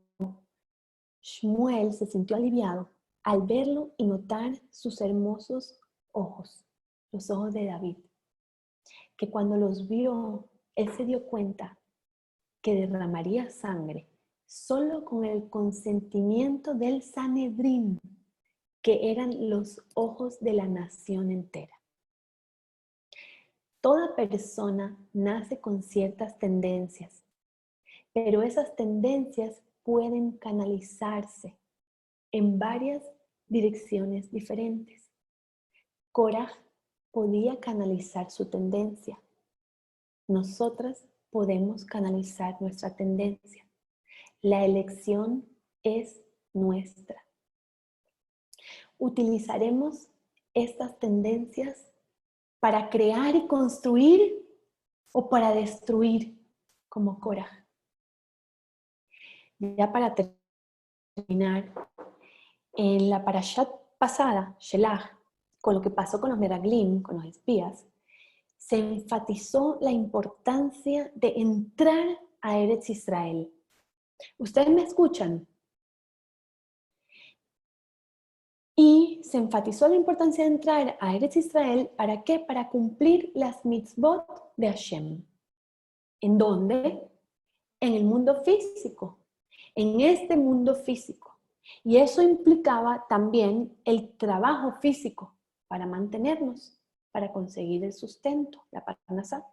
Shmuel se sintió aliviado al verlo y notar sus hermosos ojos, los ojos de David, que cuando los vio, él se dio cuenta que derramaría sangre solo con el consentimiento del Sanedrín, que eran los ojos de la nación entera. Toda persona nace con ciertas tendencias, pero esas tendencias pueden canalizarse en varias direcciones diferentes. Korah podía canalizar su tendencia. Nosotras podemos canalizar nuestra tendencia. La elección es nuestra. Utilizaremos estas tendencias para crear y construir o para destruir, como Korah. Ya para terminar, en la parashat pasada, Shelach, con lo que pasó con los Meraglim, con los espías, se enfatizó la importancia de entrar a Eretz Israel. ¿Ustedes me escuchan? Y se enfatizó la importancia de entrar a Eretz Israel, ¿para qué? Para cumplir las mitzvot de Hashem. ¿En dónde? En el mundo físico, en este mundo físico. Y eso implicaba también el trabajo físico para mantenernos, para conseguir el sustento, la parnasá.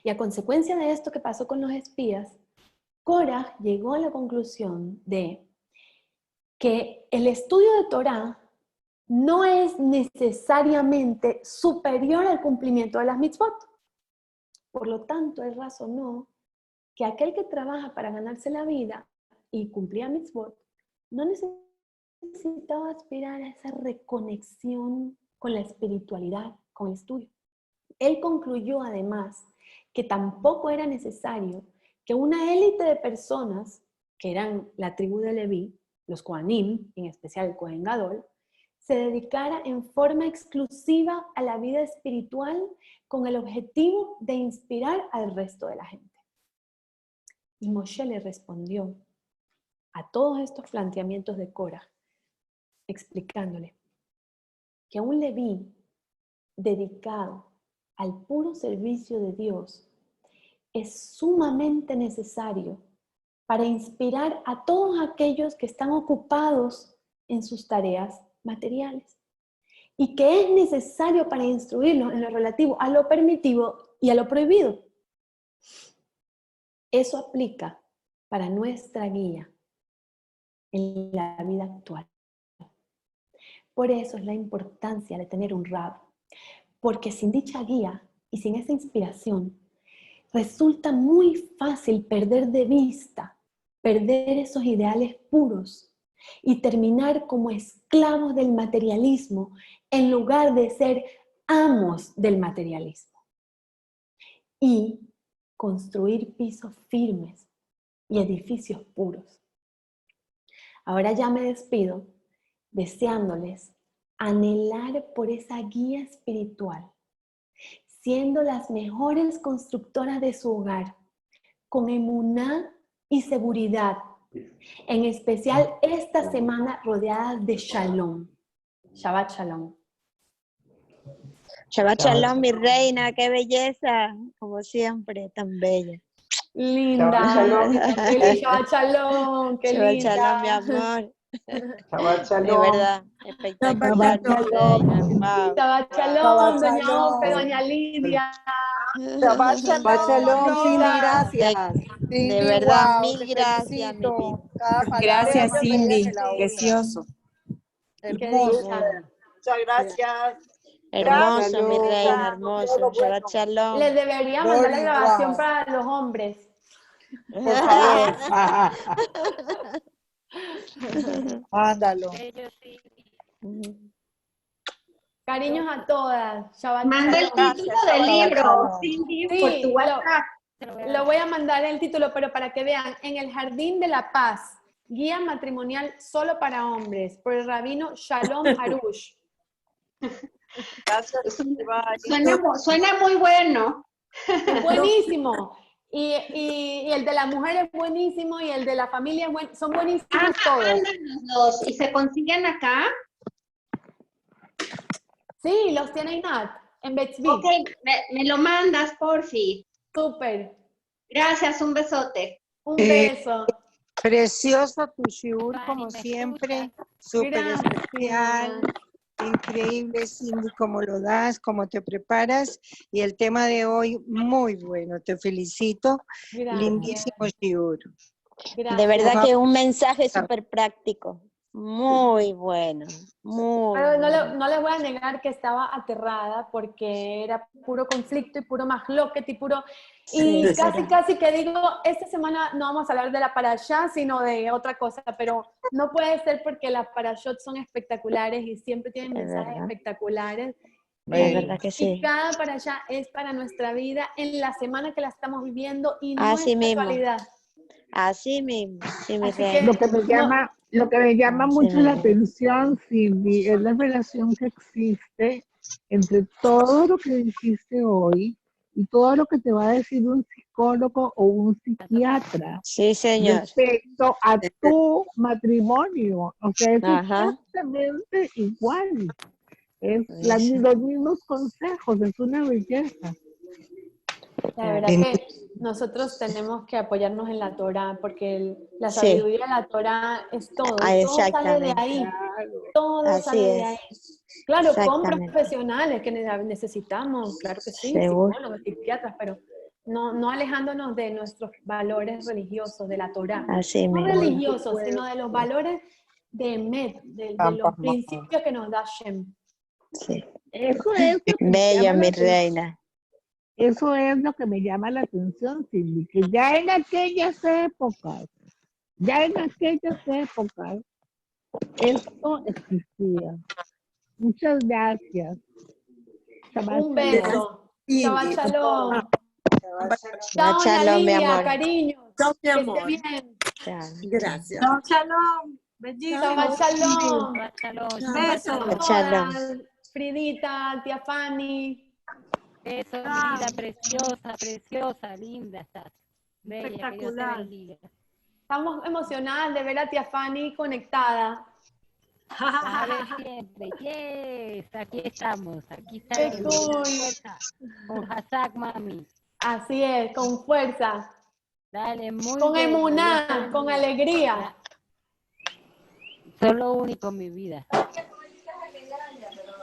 Y a consecuencia de esto que pasó con los espías, Korah llegó a la conclusión de que el estudio de Torah no es necesariamente superior al cumplimiento de las mitzvot. Por lo tanto, él razonó que aquel que trabaja para ganarse la vida y cumplía mitzvot, no necesitaba aspirar a esa reconexión con la espiritualidad, con el estudio. Él concluyó además que tampoco era necesario que una élite de personas, que eran la tribu de Leví, los Kohanim, en especial el Kohen Gadol, se dedicara en forma exclusiva a la vida espiritual con el objetivo de inspirar al resto de la gente. Y Moshe le respondió a todos estos planteamientos de Korah, explicándole que un Leví dedicado al puro servicio de Dios es sumamente necesario para inspirar a todos aquellos que están ocupados en sus tareas materiales y que es necesario para instruirlos en lo relativo a lo permitido y a lo prohibido. Eso aplica para nuestra guía en la vida actual. Por eso es la importancia de tener un rab, porque sin dicha guía y sin esa inspiración, resulta muy fácil perder de vista, perder esos ideales puros y terminar como esclavos del materialismo en lugar de ser amos del materialismo. Y construir pisos firmes y edificios puros. Ahora ya me despido deseándoles anhelar por esa guía espiritual, siendo las mejores constructoras de su hogar, con emuná y seguridad, en especial esta semana rodeadas de shalom. Shabbat shalom. Shabbat shalom, mi reina, qué belleza, como siempre, tan bella. Linda. Shabbat shalom, qué Shabbat linda. shalom, mi amor. Shabbat shalom. De verdad, espectacular, mi reina. Wow. Shabbat shalom, doña Ofe, doña Lidia. Shabbat shalom, Cindy, gracias. De verdad, wow, mil te gracias, mi felicito. vida. Cada palabra Gracias, que Cindy. ella se la usa. Precioso. Hermoso. Muchas gracias. Hermoso, mi Shalom. reina, hermoso. Shabbat shalom. Les debería mandar la Glory, grabación wow. para los hombres. Por favor. Mándalo. Cariños a todas. Shabbat Manda el shalom. título del libro, Cindy, por tu Sí, WhatsApp. lo voy a mandar el título, pero para que vean, En el Jardín de la Paz, guía matrimonial solo para hombres, por el rabino Shalom Arush. Gracias. Suena muy bueno. Buenísimo. Y el de la mujer es buenísimo, y el de la familia es bueno. Son buenísimos todos. Mándanos. ¿Y se consiguen acá? Sí, los tiene Nat, en Betsby. Ok, me lo mandas, porfi. Súper. Gracias, un besote. Un beso. Precioso tu shiur, como siempre. Súper Gracias. especial. Increíble, Cindy, cómo lo das, cómo te preparas. Y el tema de hoy, muy bueno. Te felicito. Gracias. Lindísimo shiur. Gracias. De verdad que un mensaje súper práctico. Muy bueno, muy Pero bueno. no les voy a negar que estaba aterrada porque era puro conflicto y puro mahloket y puro... Sí, Y casi, pero- casi que digo, esta semana no vamos a hablar de la parashá, sino de otra cosa, pero no puede ser porque las parashot son espectaculares y siempre tienen Es mensajes verdad. espectaculares. Es Y, verdad que y sí. cada parashá es para nuestra vida en la semana que la estamos viviendo y no Así es mismo. casualidad. Así mismo, sí, mi Así reina. Lo que me llama Así mucho la mismo. atención, Cindy, es la relación que existe entre todo lo que dijiste hoy y todo lo que te va a decir un psicólogo o un psiquiatra Sí, señor. respecto a tu matrimonio. O sea, es Ajá. exactamente igual. Es Eso. los mismos consejos, es una belleza. La verdad que nosotros tenemos que apoyarnos en la Torah, porque la Sí. sabiduría de la Torah es todo, Ah, todo sale de exactamente. ahí, todo Así sale de ahí. es. Claro, con Exactamente. profesionales que necesitamos, claro que sí, Seguro. psicólogos, psiquiatras, pero no alejándonos de nuestros valores religiosos, de la Torah. Así No mismo. religiosos, sino de los valores de Emet, de los principios que nos da Shem. Sí. Eso es lo que me Bella, llama la mi atención. reina. Eso es lo que me llama la atención, Cindy, que ya en aquellas épocas, esto existía. Muchas gracias. Shabbat Un shalom. beso. Shabbat shalom. Shabbat Chao, shalom, mi Lilia, amor. cariños. Chao, mi Que esté amor. bien. Chao. Gracias. Shalom, shalom. Bellísimo. Shabbat shalom. Besos. Shabbat shalom. Todas. Fridita, tía Fanny. Eso, mi Ah. vida preciosa, preciosa, linda estás. Bella, que Dios te Espectacular. bendiga. Estamos emocionadas de ver a tía Fanny conectada. A ver siempre. Yes, aquí estamos. Aquí Qué estaremos. cool. Fuerza. Con Hazak, mami. Así es, con fuerza, Dale, muy con bella, Dios te emuná, con bendiga. alegría. Eso es lo único, mi vida.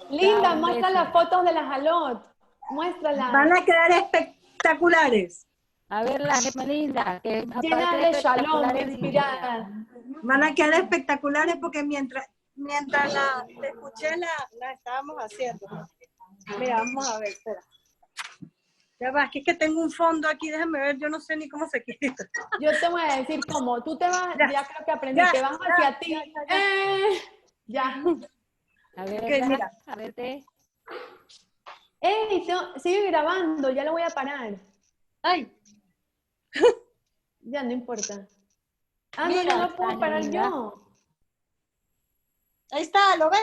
Linda, Chao, un muestra beso. las fotos de las halot. Van Muéstralas. a quedar espectaculares. A ver, la gema linda. Que Llenas aparte de shalom, espectaculares, inspiradas. Van a quedar espectaculares porque mientras te escuché la estábamos haciendo. Mira, vamos a ver, espera. Ya va, que es que tengo un fondo aquí, déjame ver, yo no sé ni cómo se quita. Yo te voy a decir cómo. Tú te vas, Ya, ya creo que aprendí, ya, que vas ya, hacia ti. ya. Ya. A ver, Ok, mira. a verte. ¡Ey! Sigue grabando, ya lo voy a parar. Ay, Ya, no importa. Ah, Mira, no lo puedo tan parar linda. yo. ahí está, ¿lo ven?